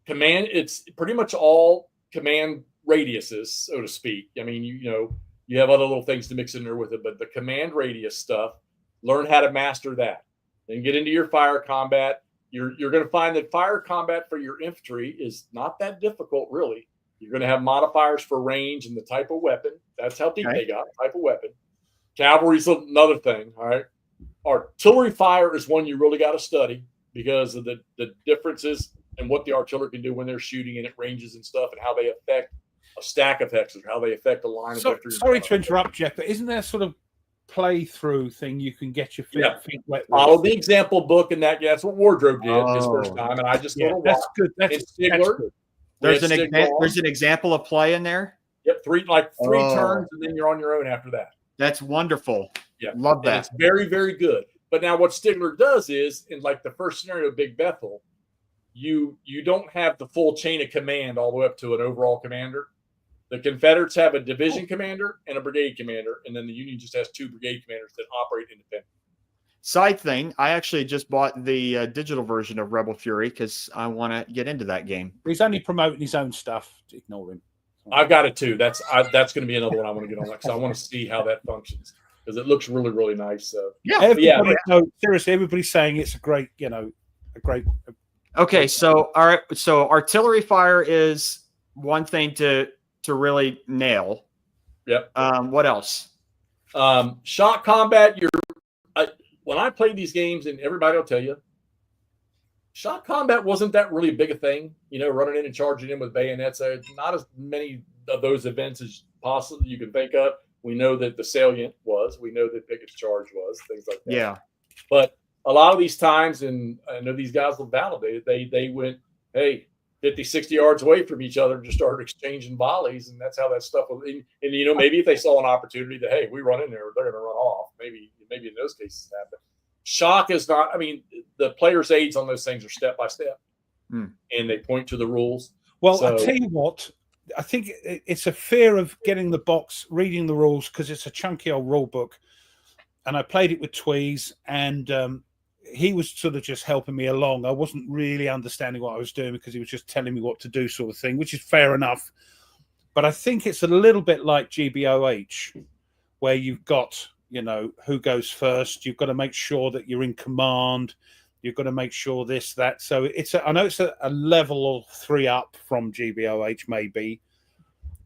It's pretty much all command radiuses, so to speak. I mean, you have other little things to mix in there with it, but the command radius stuff, learn how to master that. Then get into your fire combat. You're going to find that fire combat for your infantry is not that difficult, really. You're going to have modifiers for range and the type of weapon. That's how deep they got, type of weapon. Cavalry's another thing, all right? Artillery fire is one you really got to study because of the differences in what the artillery can do when they're shooting and at ranges and stuff, and how they affect a stack of hexes, how they affect a line of vectors. Sorry to interrupt, Jeff, but isn't there sort of playthrough thing you can get your feet wet with? Follow the example book, and that's what Wardrobe did his first time, and I just that's good. That's good. There's an example of play in there. Yep, three turns, and then you're on your own after that. That's wonderful. Yeah, love that. And it's very, very good. But now what Stigler does is, in like the first scenario of Big Bethel, you don't have the full chain of command all the way up to an overall commander. The Confederates have a division commander and a brigade commander, and then the Union just has 2 brigade commanders that operate independently. Side thing, I actually just bought the digital version of Rebel Fury because I want to get into that game. He's only promoting his own stuff. Ignore him. I've got it too. That's going to be another one I want to get on because I want to see how that functions because it looks really, really nice. So no, seriously, everybody's saying it's a great. Okay, so all right, so artillery fire is one thing to really nail. Yep. What else? Shot combat. When I play these games, and everybody will tell you, shot combat wasn't that really big a thing. Running in and charging in with bayonets. Not as many of those events as possibly you can think of. We know that the salient was. We know that Pickett's charge was. Things like that. Yeah. But a lot of these times, and I know these guys will validate it, they went, 50, 60 yards away from each other and just started exchanging volleys, and that's how that stuff was. And maybe if they saw an opportunity that, hey, we run in there, they're going to run off. Maybe in those cases happen. Shock is not. I mean, the player's aids on those things are step by step, and they point to the rules. Well, I'll tell you what. I think it's a fear of getting the box, reading the rules, because it's a chunky old rule book, and I played it with Tweez, and he was sort of just helping me along. I wasn't really understanding what I was doing because he was just telling me what to do, sort of thing, which is fair enough. But I think it's a little bit like GBOH, where you've got, who goes first. You've got to make sure that you're in command. You've got to make sure this, that. So I know it's a level of 3 up from GBOH, maybe.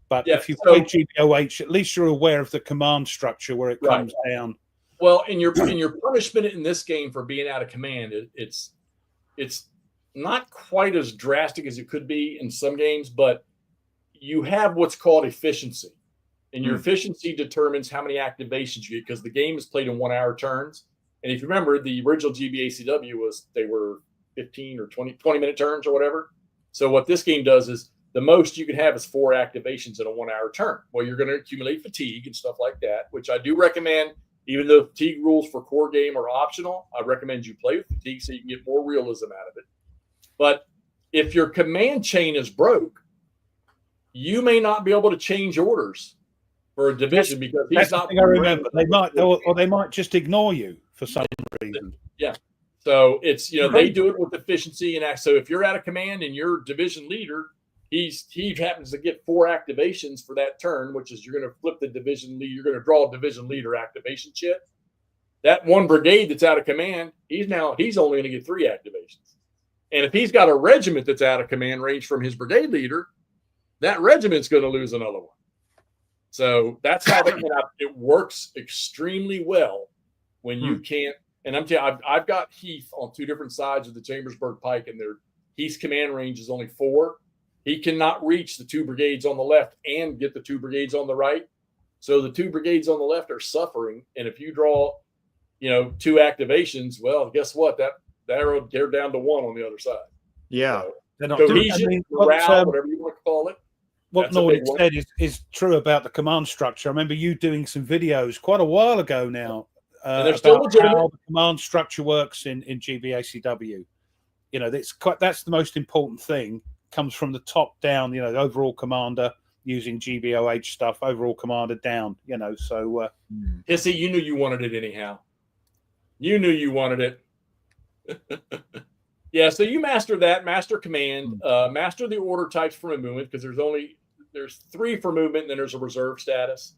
But if you play GBOH, at least you're aware of the command structure where it comes down. Well, in your punishment in this game for being out of command, it's not quite as drastic as it could be in some games, but you have what's called efficiency. And your efficiency determines how many activations you get because the game is played in 1 hour turns. And if you remember, the original GBACW they were 15 or 20 minute turns or whatever. So what this game does is the most you can have is 4 activations in a 1 hour turn. Well, you're going to accumulate fatigue and stuff like that, which I do recommend. Even though fatigue rules for core game are optional, I recommend you play with fatigue so you can get more realism out of it. But if your command chain is broke, you may not be able to change orders for a division because he's not. I remember they might, or they might just ignore you for some reason. Yeah. So it's they do it with efficiency and so if you're out of command and your division leader, he happens to get 4 activations for that turn, which is you're going to flip the division lead. You're going to draw a division leader activation chip. That one brigade that's out of command, he's only going to get 3 activations. And if he's got a regiment that's out of command range from his brigade leader, that regiment's going to lose another one. So that's how it works extremely well when you can't. And I'm telling you, I've got Heath on 2 different sides of the Chambersburg Pike, and Heath's command range is only 4. He cannot reach the 2 brigades on the left and get the 2 brigades on the right. So the 2 brigades on the left are suffering. And if you draw, 2 activations, well, guess what? They're down to 1 on the other side. Yeah. So cohesion, morale, whatever you want to call it. What Nordic said is true about the command structure. I remember you doing some videos quite a while ago now about how the command structure works in GBACW. That's the most important thing. Comes from the top down, the overall commander using GBOH stuff, overall commander down, so. Hissy, you knew you wanted it anyhow. You knew you wanted it. Yeah, so you master that, master command, master the order types for a movement, because there's 3 for movement, and then there's a reserve status.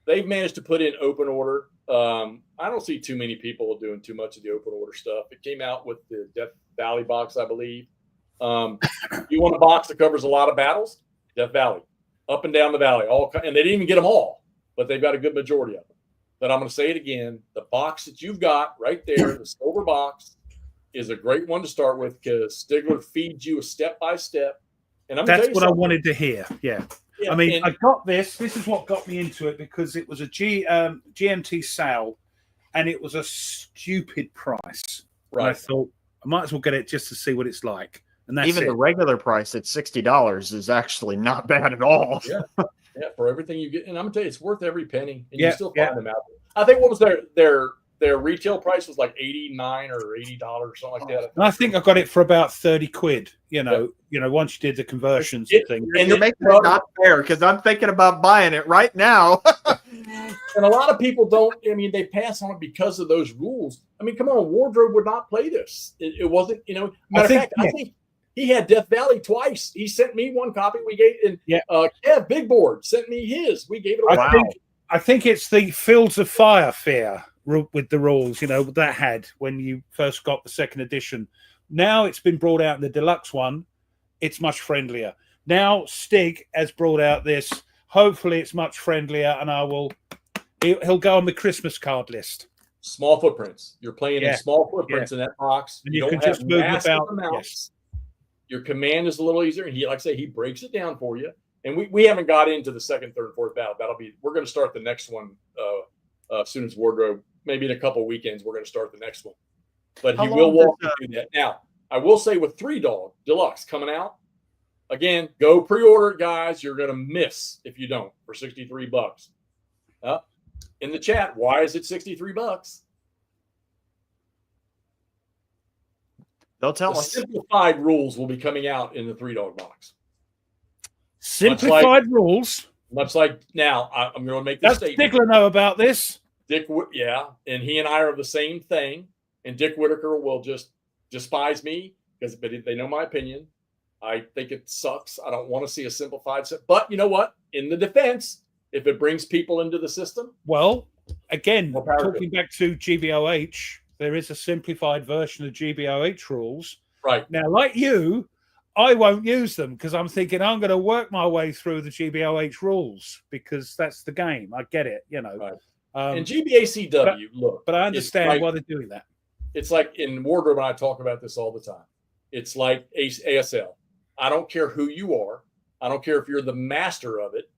They've managed to put in open order. I don't see too many people doing too much of the open order stuff. It came out with the Death Valley box, I believe. You want a box that covers a lot of battles? Death Valley, up and down the valley, and they didn't even get them all, but they've got a good majority of them. But I'm going to say it again: the box that you've got right there, the silver box, is a great one to start with because Stigler feeds you a step by step. And that's what I wanted to hear. Yeah. I mean, I got this. This is what got me into it because it was a GMT sale, and it was a stupid price. Right. And I thought I might as well get it just to see what it's like. And that's even the regular price at $60 is actually not bad at all. Yeah, for everything you get, and I'm gonna tell you, it's worth every penny, and you still find them out there. I think what was their retail price was like $89 or $80 or something like that. And I think I got it for about 30 quid. Once you did the conversions and things. And you're making it not fair because I'm thinking about buying it right now. And a lot of people don't. I mean, they pass on it because of those rules. I mean, come on, Wardrobe would not play this. It wasn't. Matter of fact, I think he had Death Valley twice. He sent me 1 copy. We gave, and Kev Big Board sent me his. We gave it away. I think it's the Fields of Fire fear with the rules, that had when you first got the 2nd edition. Now it's been brought out in the deluxe one. It's much friendlier. Now Stig has brought out this. Hopefully it's much friendlier, and he'll go on the Christmas card list. Small footprints. You're playing in small footprints in that box. And you can just move about. Yes. Your command is a little easier, and he breaks it down for you. And we haven't got into the 2nd, 3rd, 4th battle. We're going to start the next one as soon as Wardrobe. Maybe in a couple of weekends, we're going to start the next one. But he will walk you through that. Now, I will say with 3 Dog Deluxe coming out, again, go pre-order it, guys. You're going to miss if you don't for $63. In the chat, why is it $63? They'll tell us. Simplified rules will be coming out in the 3 Dog box. Simplified rules? Much like now, I'm going to make this statement. Does Stigler know about this? And he and I are the same thing. And Dick Whitaker will just despise me because they know my opinion. I think it sucks. I don't want to see a simplified set. But you know what? In the defense, if it brings people into the system. Well, again, talking back to GBOH, there is a simplified version of GBOH rules. Right. Now, like you, I won't use them because I'm thinking I'm going to work my way through the GBOH rules because that's the game. I get it, Right. And GBACW, but I understand why they're doing that. It's like in Wardrobe, and I talk about this all the time. It's like ASL. I don't care who you are. I don't care if you're the master of it.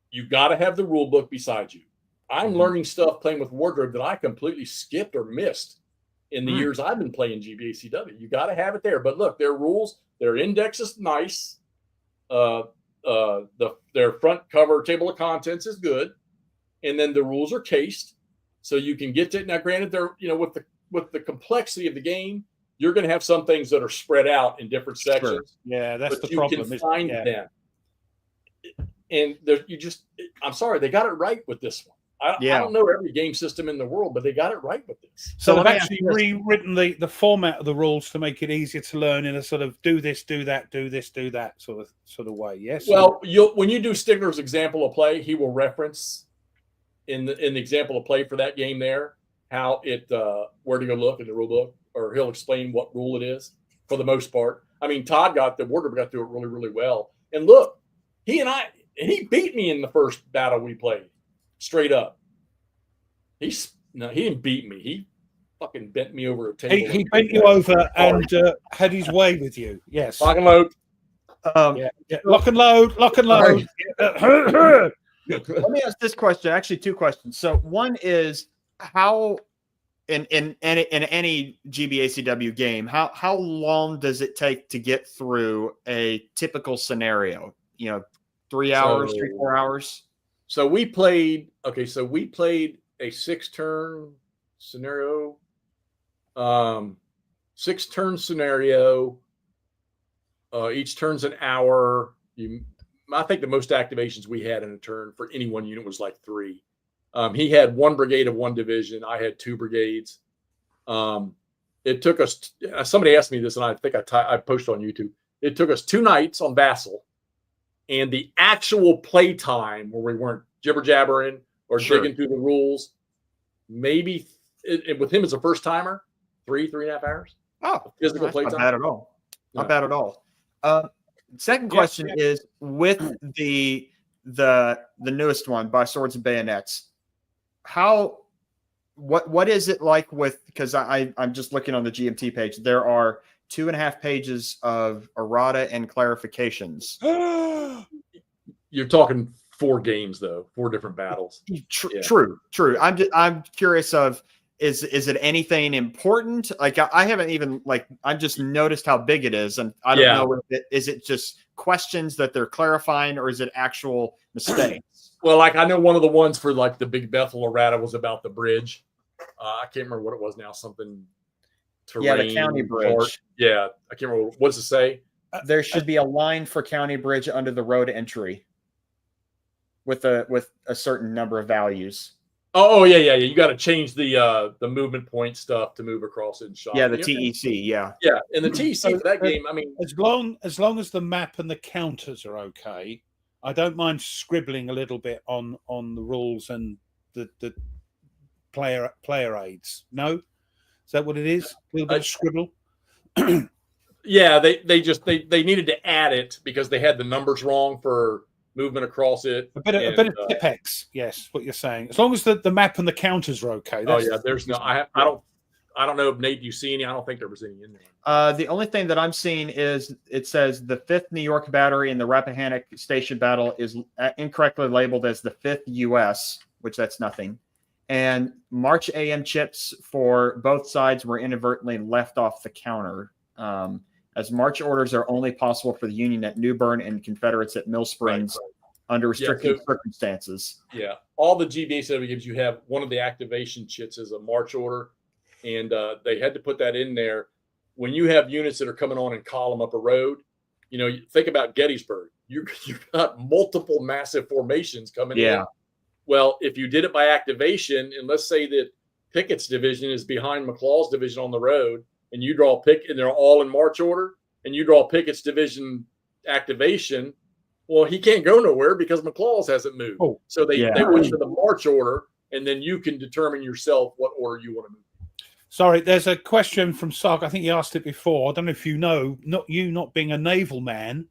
You've got to have the rule book beside you. I'm learning stuff playing with Wardrobe that I completely skipped or missed in the years I've been playing GBACW. You got to have it there. But look, their rules, their index is nice. Their front cover table of contents is good. And then the rules are cased. so you can get to it. Now, granted, they're with the complexity of the game, you're going to have some things that are spread out in different sections. Sure. Yeah, that's the you problem. can find them, and I'm sorry, they got it right with this one. I don't know every game system in the world, but they got it right with this. So they've actually rewritten the format of the rules to make it easier to learn in a sort of do this, do that, do this, do that sort of way. Yes. Well, when you do Stigler's example of play, he will reference in the example of play for that game there how it where to go look in the rule book, or he'll explain what rule it is for the most part. I mean, Todd got through it really, really well. And look, he beat me in the first battle we played. Straight up. He didn't beat me. He fucking bent me over a table. He bent you over and had his way with you. Yes. Lock and load. Lock and load. Lock and load. Let me ask this question. Actually, two questions. So one is how in any GBACW game, how long does it take to get through a typical scenario? 3 hours, 3-4 hours. So we played a 6-turn scenario. 6-turn scenario. Each turn's an hour. I think the most activations we had in a turn for any one unit was like 3. He had 1 brigade of 1 division. I had 2 brigades. It took us. Somebody asked me this, and I think I posted on YouTube. It took us 2 nights on Vassal. And the actual play time where we weren't jibber jabbering or digging through the rules, maybe with him as a first timer, 3.5 hours. Oh, physical play time. Not bad at all. Not bad at all. Second question is with the newest one, By Swords and Bayonets. What is it like with? Because I'm just looking on the GMT page. There are 2.5 pages of errata and clarifications. You're talking 4 games though, 4 different battles. True. I'm curious of is it anything important? Like I haven't even I've just noticed how big it is, and I don't know if is it just questions that they're clarifying or is it actual mistakes? Well, I know one of the ones for the Big Bethel errata was about the bridge. I can't remember what it was now. Something. Terrain, the county bridge. I can't remember. What does it say? There should be a line for county bridge under the road entry with a certain number of values. Oh yeah. You got to change the movement point stuff to move across it and shot. Yeah, the TEC. Yeah, and the TEC for that game. I mean, as long as the map and the counters are okay, I don't mind scribbling a little bit on the rules and the player aids. No. Is that what it is? A little bit of scribble? Yeah, they needed to add it because they had the numbers wrong for movement across it. A bit of Tipex, yes, what you're saying. As long as the map and the counters are okay. There's no. I don't know if Nate, you see any? I don't think there was any in there. The only thing that I'm seeing is it says the 5th New York Battery in the Rappahannock Station battle is incorrectly labeled as the 5th U.S., which that's nothing. And March AM chips for both sides were inadvertently left off the counter, as March orders are only possible for the Union at New Bern and Confederates at Mill Springs under restricted circumstances. Yeah, all the GBACW games, you have one of the activation chits as a March order, and they had to put that in there. When you have units that are coming on in column up a road, you think about Gettysburg. You've got multiple massive formations coming in. Well, if you did it by activation, and let's say that Pickett's division is behind McClaw's division on the road, and you draw Pickett, and they're all in march order, and you draw Pickett's division activation, well, he can't go nowhere because McClaw's hasn't moved. So they went to the march order, and then you can determine yourself what order you want to move. Sorry, there's a question from Sark. I think you asked it before. I don't know if you know, not being a naval man.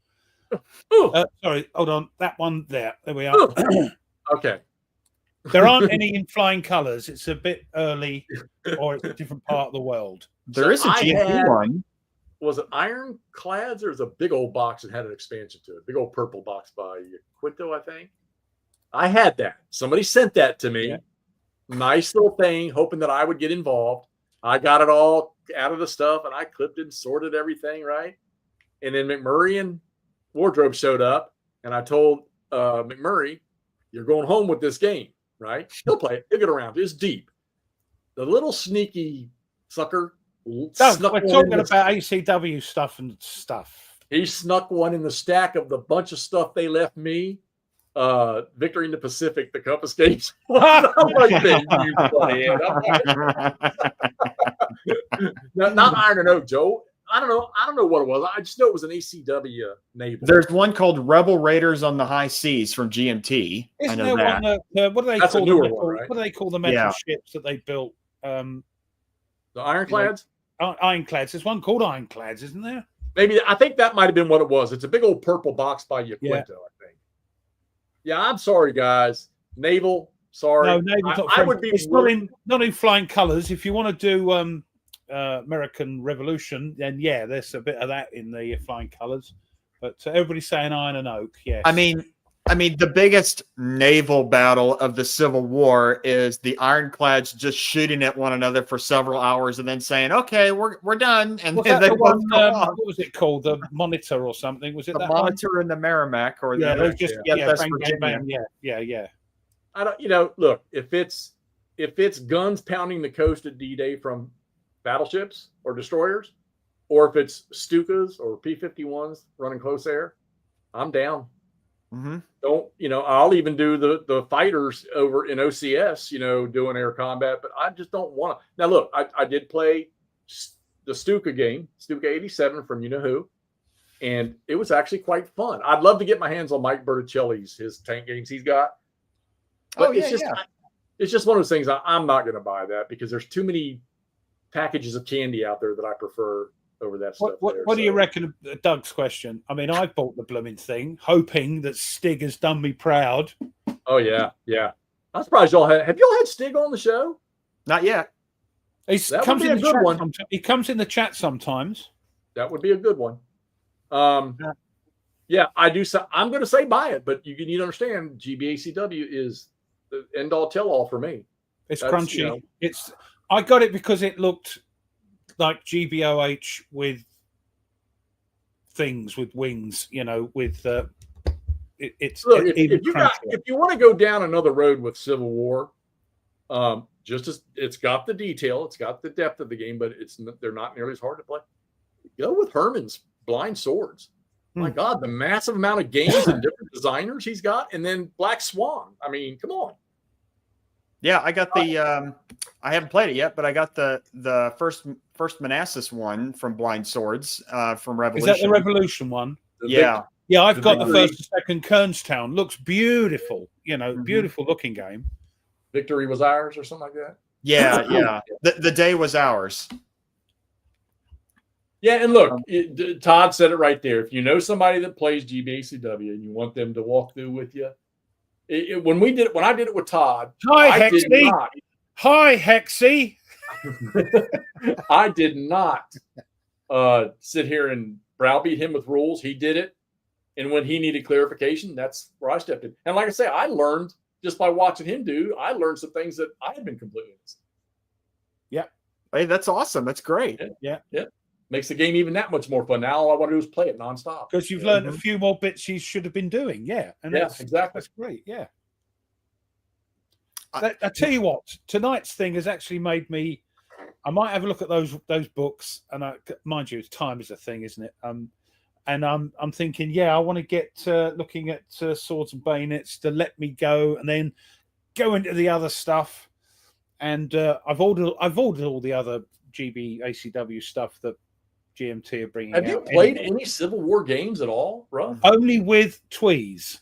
Sorry, hold on. That one there. There we are. Okay. There aren't any in flying colours. It's a bit early, or it's a different part of the world. There is a GMT one. Was it Ironclads, or was a big old box that had an expansion to it? Big old purple box by Quinto, I think. I had that. Somebody sent that to me. Yeah. Nice little thing, hoping that I would get involved. I got it all out of the stuff, and I clipped it and sorted everything right. And then McMurray and Wardrobe showed up, and I told McMurray, "You're going home with this game." Right? He'll play it. He'll get around. It's deep. the little sneaky sucker. Doug, we're talking about ACW stuff and stuff. He snuck one in the stack of the bunch of stuff they left me. Victory in the Pacific, the Compass Games. I'm like, you butthead. Not Iron and Oak, Joe. I don't know what it was. I just know it was an ACW naval. There's one called Rebel Raiders on the High Seas from GMT. Isn't I know there that. one? What do they That's call a newer the metal, one, right? What do they call the metal ships that they built? The Ironclads? Ironclads. There's one called Ironclads, isn't there? Maybe. I think that might have been what it was. It's a big old purple box by Yaquinto, I think. Yeah, I'm sorry, guys. Naval, sorry. No, naval's not. I would be. It's not in flying colors. If you want to do American Revolution, then yeah, there's a bit of that in the flying colors. But everybody's saying Iron and Oak. Yes. I mean, the biggest naval battle of the Civil War is the ironclads just shooting at one another for several hours and then saying, "Okay, we're done." And then they what was it called? The Monitor or something? Was it the that Monitor one? and the Merrimack? Or yeah, the, just bang, bang. Yeah. I don't. Look, if it's guns pounding the coast at D-Day from battleships or destroyers, or if it's Stukas or P-51s running close air, I'm down. Mm-hmm. I'll even do the fighters over in OCS, doing air combat, but I just don't want to. Now, look, I did play the Stuka game, Stuka 87 from who, and it was actually quite fun. I'd love to get my hands on Mike Berticelli's, his tank games he's got. But it's just one of those things. I'm not going to buy that because there's too many packages of candy out there that I prefer over that stuff. What do you reckon of Doug's question? I mean, I bought the blooming thing, hoping that Stig has done me proud. Oh yeah. I'm surprised y'all have y'all had Stig on the show? Not yet. He comes in the chat sometimes. He comes in the chat sometimes. That would be a good one. Yeah, I do. I'm going to say buy it, but you need to understand GBACW is the end all tell all for me. It's crunchy. I got it because it looked like GBOH with things, with wings, with if you want to go down another road with Civil War, it's got the detail, it's got the depth of the game, but they're not nearly as hard to play. Go with Herman's Blind Swords. My God, the massive amount of games and different designers he's got, and then Black Swan. I mean, come on. Yeah, I got the. I haven't played it yet, but I got the first Manassas one from Blind Swords from Revolution. Is that the Revolution one? Yeah, I've got the first and second Kernstown. Looks beautiful. Beautiful looking game. Victory was ours, or something like that. Yeah. The day was ours. Yeah, and look, Todd said it right there. If you know somebody that plays GBACW and you want them to walk through with you, when I did it with Todd, Hi Hexy. I did not sit here and browbeat him with rules. He did it, and when he needed clarification, that's where I stepped in. And like I say, I learned just by watching him do. I learned some things that I had been completely missing. Yeah, hey, that's awesome. That's great. Yeah. Makes the game even that much more fun. Now all I want to do is play it nonstop. Because you've learned a few more bits you should have been doing. Yeah. And exactly. That's great. Yeah. I tell you what, tonight's thing has actually made me. I might have a look at those books, and mind you, time is a thing, isn't it? And I'm thinking, I want to get looking at Swords and Bayonets to let me go, and then go into the other stuff. And I've ordered all the other GBACW stuff that GMT are bringing out. Have you played any Civil War games at all, Ruff? Only with Tweez.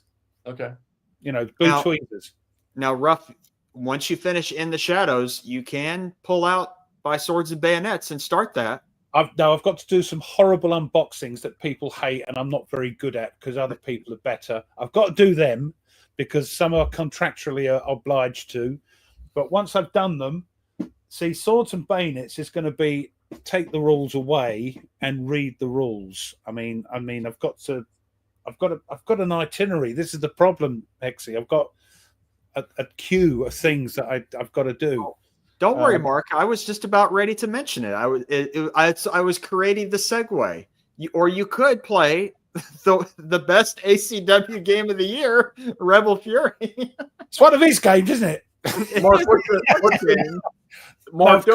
Okay. Blue tweezers. Now, Ruff, once you finish In the Shadows, you can pull out By Swords and Bayonets and start that. I've got to do some horrible unboxings that people hate and I'm not very good at because other people are better. I've got to do them because some are contractually obliged to. But once I've done them, see, Swords and Bayonets is going to be take the rules away and read the rules. I mean, I've got an itinerary. This is the problem, Hexy. I've got a queue of things that I've got to do. Don't worry, Mark. I was just about ready to mention it. I was creating the segue. You could play the best ACW game of the year, Rebel Fury. It's one of his games, isn't it? Mark, what's Mark,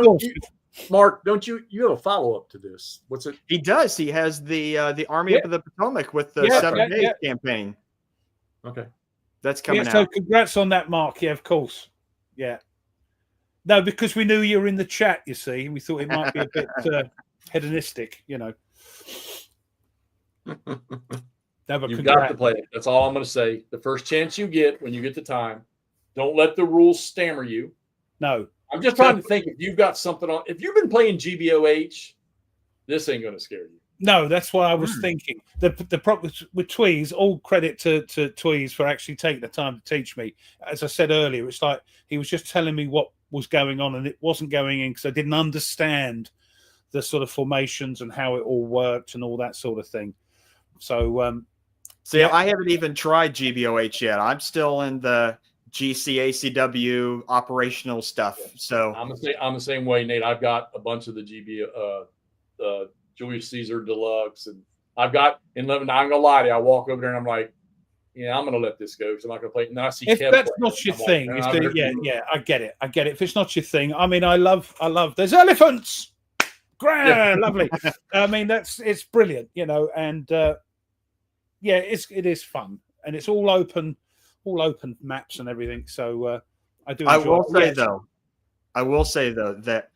don't you have a follow-up to this? What's it? He does. He has the Army of the Potomac with the 7 days campaign. Okay. That's coming out. So congrats on that, Mark. Yeah, of course. Yeah. No, because we knew you were in the chat, you see. We thought it might be a bit hedonistic, you know. You've got to play it. That's all I'm going to say. The first chance you get when you get the time, don't let the rules stammer you. No. I'm just trying to think if you've got something on. If you've been playing GBOH, this ain't going to scare you. No, that's what I was thinking. The problem with Tweez, all credit to Tweez for actually taking the time to teach me. As I said earlier, it's like he was just telling me what was going on, and it wasn't going in because I didn't understand the sort of formations and how it all worked and all that sort of thing. So, I haven't even tried GBOH yet. I'm still in the ACW operational stuff. So I'm the same way, Nate. I've got a bunch of the Julius Caesar Deluxe, and I've got I'm not gonna lie to you. I walk over there and I'm like, yeah, I'm gonna let this go because I'm not gonna play. And I see if Kev that's playing, not your I'm thing, like, I get it. If it's not your thing, I mean, I love. There's elephants, grand, lovely. I mean, it's brilliant, you know, and it is fun, and it's all open maps and everything. So I do. I will say though that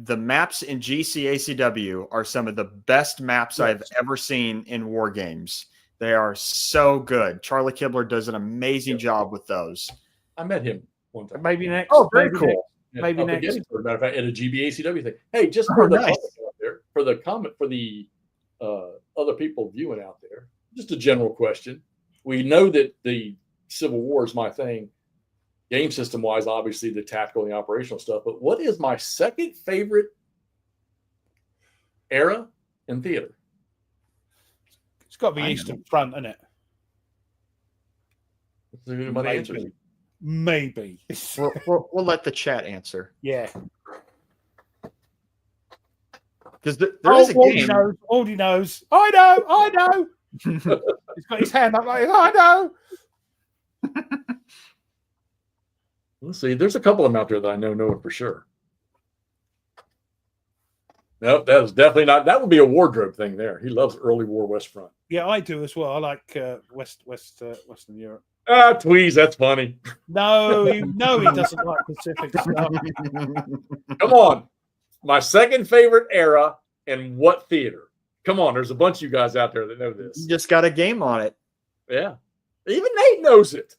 the maps in GCACW are some of the best maps I've ever seen in war games. They are so good. Charlie Kibler does an amazing job with those. I met him one time. Maybe next. Oh, very cool. Maybe next. As a matter of fact, at a GBACW thing. Hey, just for the public out there, for the comment, for the other people viewing out there, just a general question. We know that the Civil War is my thing. Game system wise, obviously the tactical and the operational stuff. But what is my second favorite era in theater? It's got to be Eastern Front, isn't it? Maybe. We'll let the chat answer. Yeah. Because there is a game. Aldi knows. I know. He's got his hand up like, I know. Let's see. There's a couple of them out there that I know for sure. Nope, that was definitely not. That would be a wardrobe thing there. He loves early war West Front. Yeah, I do as well. I like Western Europe. Tweez, that's funny. No, he doesn't like Pacific stuff. Come on. My second favorite era and what theater? Come on, there's a bunch of you guys out there that know this. You just got a game on it. Yeah. Even Nate knows it.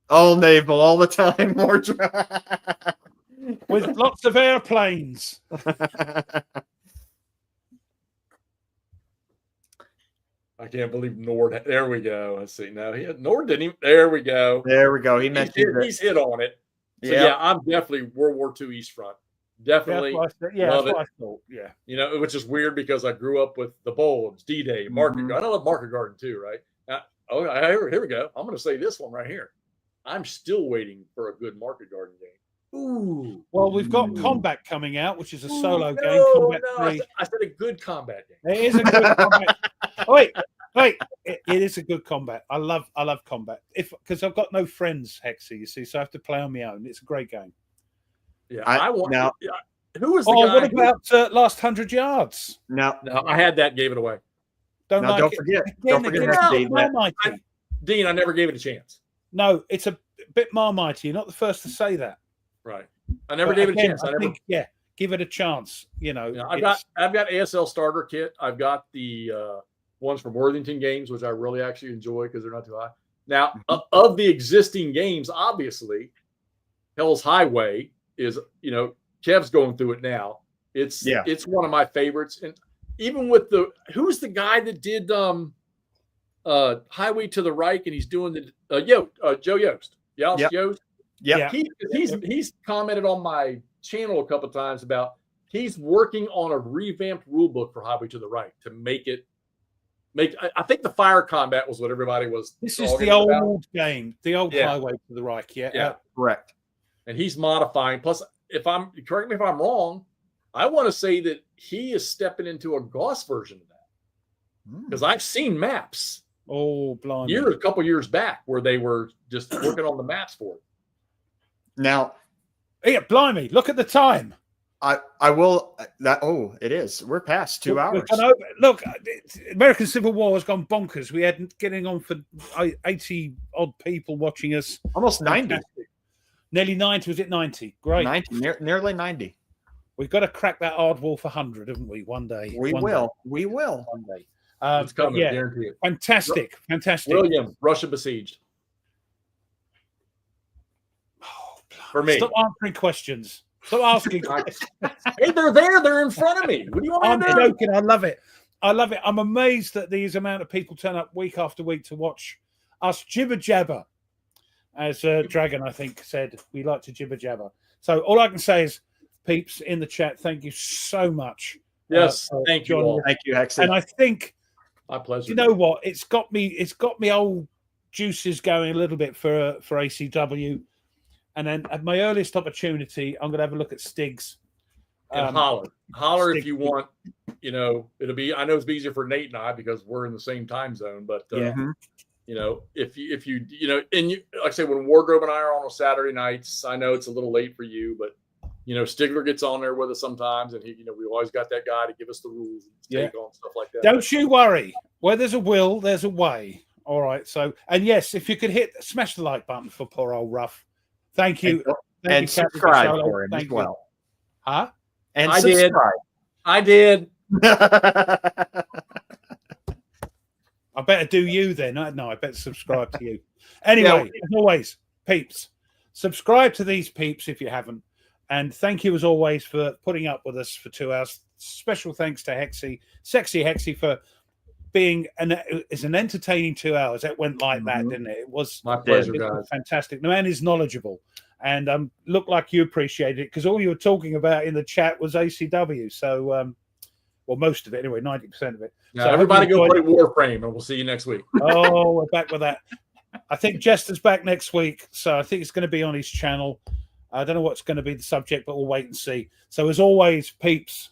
All naval, all the time. More with lots of airplanes. I can't believe Nord. There we go. Let's see. No, Nord didn't even. There we go. There we go. He's hit on it. So, yeah, I'm definitely World War II East Front. Definitely. That's what I thought. Yeah. You know, which is weird because I grew up with the Bulge, D-Day, Market Garden. I love Market Garden too, right? Here we go. I'm going to say this one right here. I'm still waiting for a good Market Garden game. Ooh. Well, we've got Combat coming out, which is a solo game. I said a good combat game. It is a good combat. Wait. It is a good combat. I love combat. Because I've got no friends, Hexy, you see, so I have to play on my own. It's a great game. Yeah, who was the guy? What about Last 100 Yards? No, I had that, gave it away. Don't forget. Dean, I never gave it a chance. No, it's a bit Marmite. You're not the first to say that. Right. I never gave it a chance. Give it a chance. You know, I've got ASL starter kit. I've got the ones from Worthington Games, which I really actually enjoy because they're not too high. Now, of the existing games, obviously, Hell's Highway is, Kev's going through it now. It's one of my favorites. And even with who's the guy that did Highway to the Reich, and he's doing the Joe Yost. Yost. Yeah. He's commented on my channel a couple of times about he's working on a revamped rule book for Highway to the Reich to make it I think the fire combat was what everybody was. This is the old game, the old Highway to the Reich. Yeah. Correct. And he's modifying. Plus, correct me if I'm wrong, I want to say that he is stepping into a Gauss version of that because I've seen maps. Oh, blimey! A couple years back where they were just working on the maps for it. Now, Yeah, blimey, look at the time. I will that. Oh, it is. We're past 2 hours. Look, American Civil War has gone bonkers. We had getting on for 80 odd people watching us. Almost 90. Fantastic. Nearly 90. Was it 90? Great. 90, nearly 90. We've got to crack that hard wall for 100, haven't we? One day. We will. One day. It's coming. Yeah, Guarantee it. fantastic. William, Russia besieged. For me. Stop answering questions. Stop asking questions. Hey, they're there. They're in front of me. What do you want me to do? I'm joking. I love it. I'm amazed that these amount of people turn up week after week to watch us jibber jabber. As Dragon, I think, said, we like to jibber jabber. So all I can say is, peeps in the chat, thank you so much. Yes, thank you all. Thank you, Hexy. And I think, my pleasure. you know what? It's got me old juices going a little bit for ACW. And then at my earliest opportunity, I'm going to have a look at Stig's. And holler if Stig. you want. You know, it'll be. I know it's easier for Nate and I because we're in the same time zone. But you know, if you you know, and you, like I say, when Wardrobe and I are on Saturday nights, I know it's a little late for you, but you know, Stigler gets on there with us sometimes, and he, you know, we always got that guy to give us the rules and take on stuff like that. Don't you worry. Where there's a will, there's a way. All right. So, and yes, if you could smash the like button for poor old Ruff. Thank you. And subscribe for him as well. Huh? And I subscribe. I did. I better do you then. No, I better subscribe to you. Anyway, as always, peeps, subscribe to these peeps if you haven't. And thank you as always for putting up with us for 2 hours. Special thanks to Hexy, Sexy Hexy, for being an entertaining 2 hours. That went like that, didn't it? It was my pleasure, guys. Fantastic. The man is knowledgeable, and looked like you appreciated it because all you were talking about in the chat was ACW. So, well, most of it anyway, 90% of it. Now, so everybody go play Warframe, and we'll see you next week. Oh, we're back with that. I think Jester's back next week, so I think it's going to be on his channel. I don't know what's going to be the subject, but we'll wait and see. So, as always, peeps,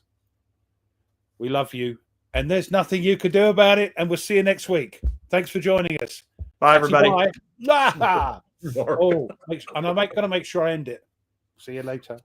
we love you. And there's nothing you can do about it. And we'll see you next week. Thanks for joining us. Bye, everybody. Bye. Oh, and I'm going to make sure I end it. See you later.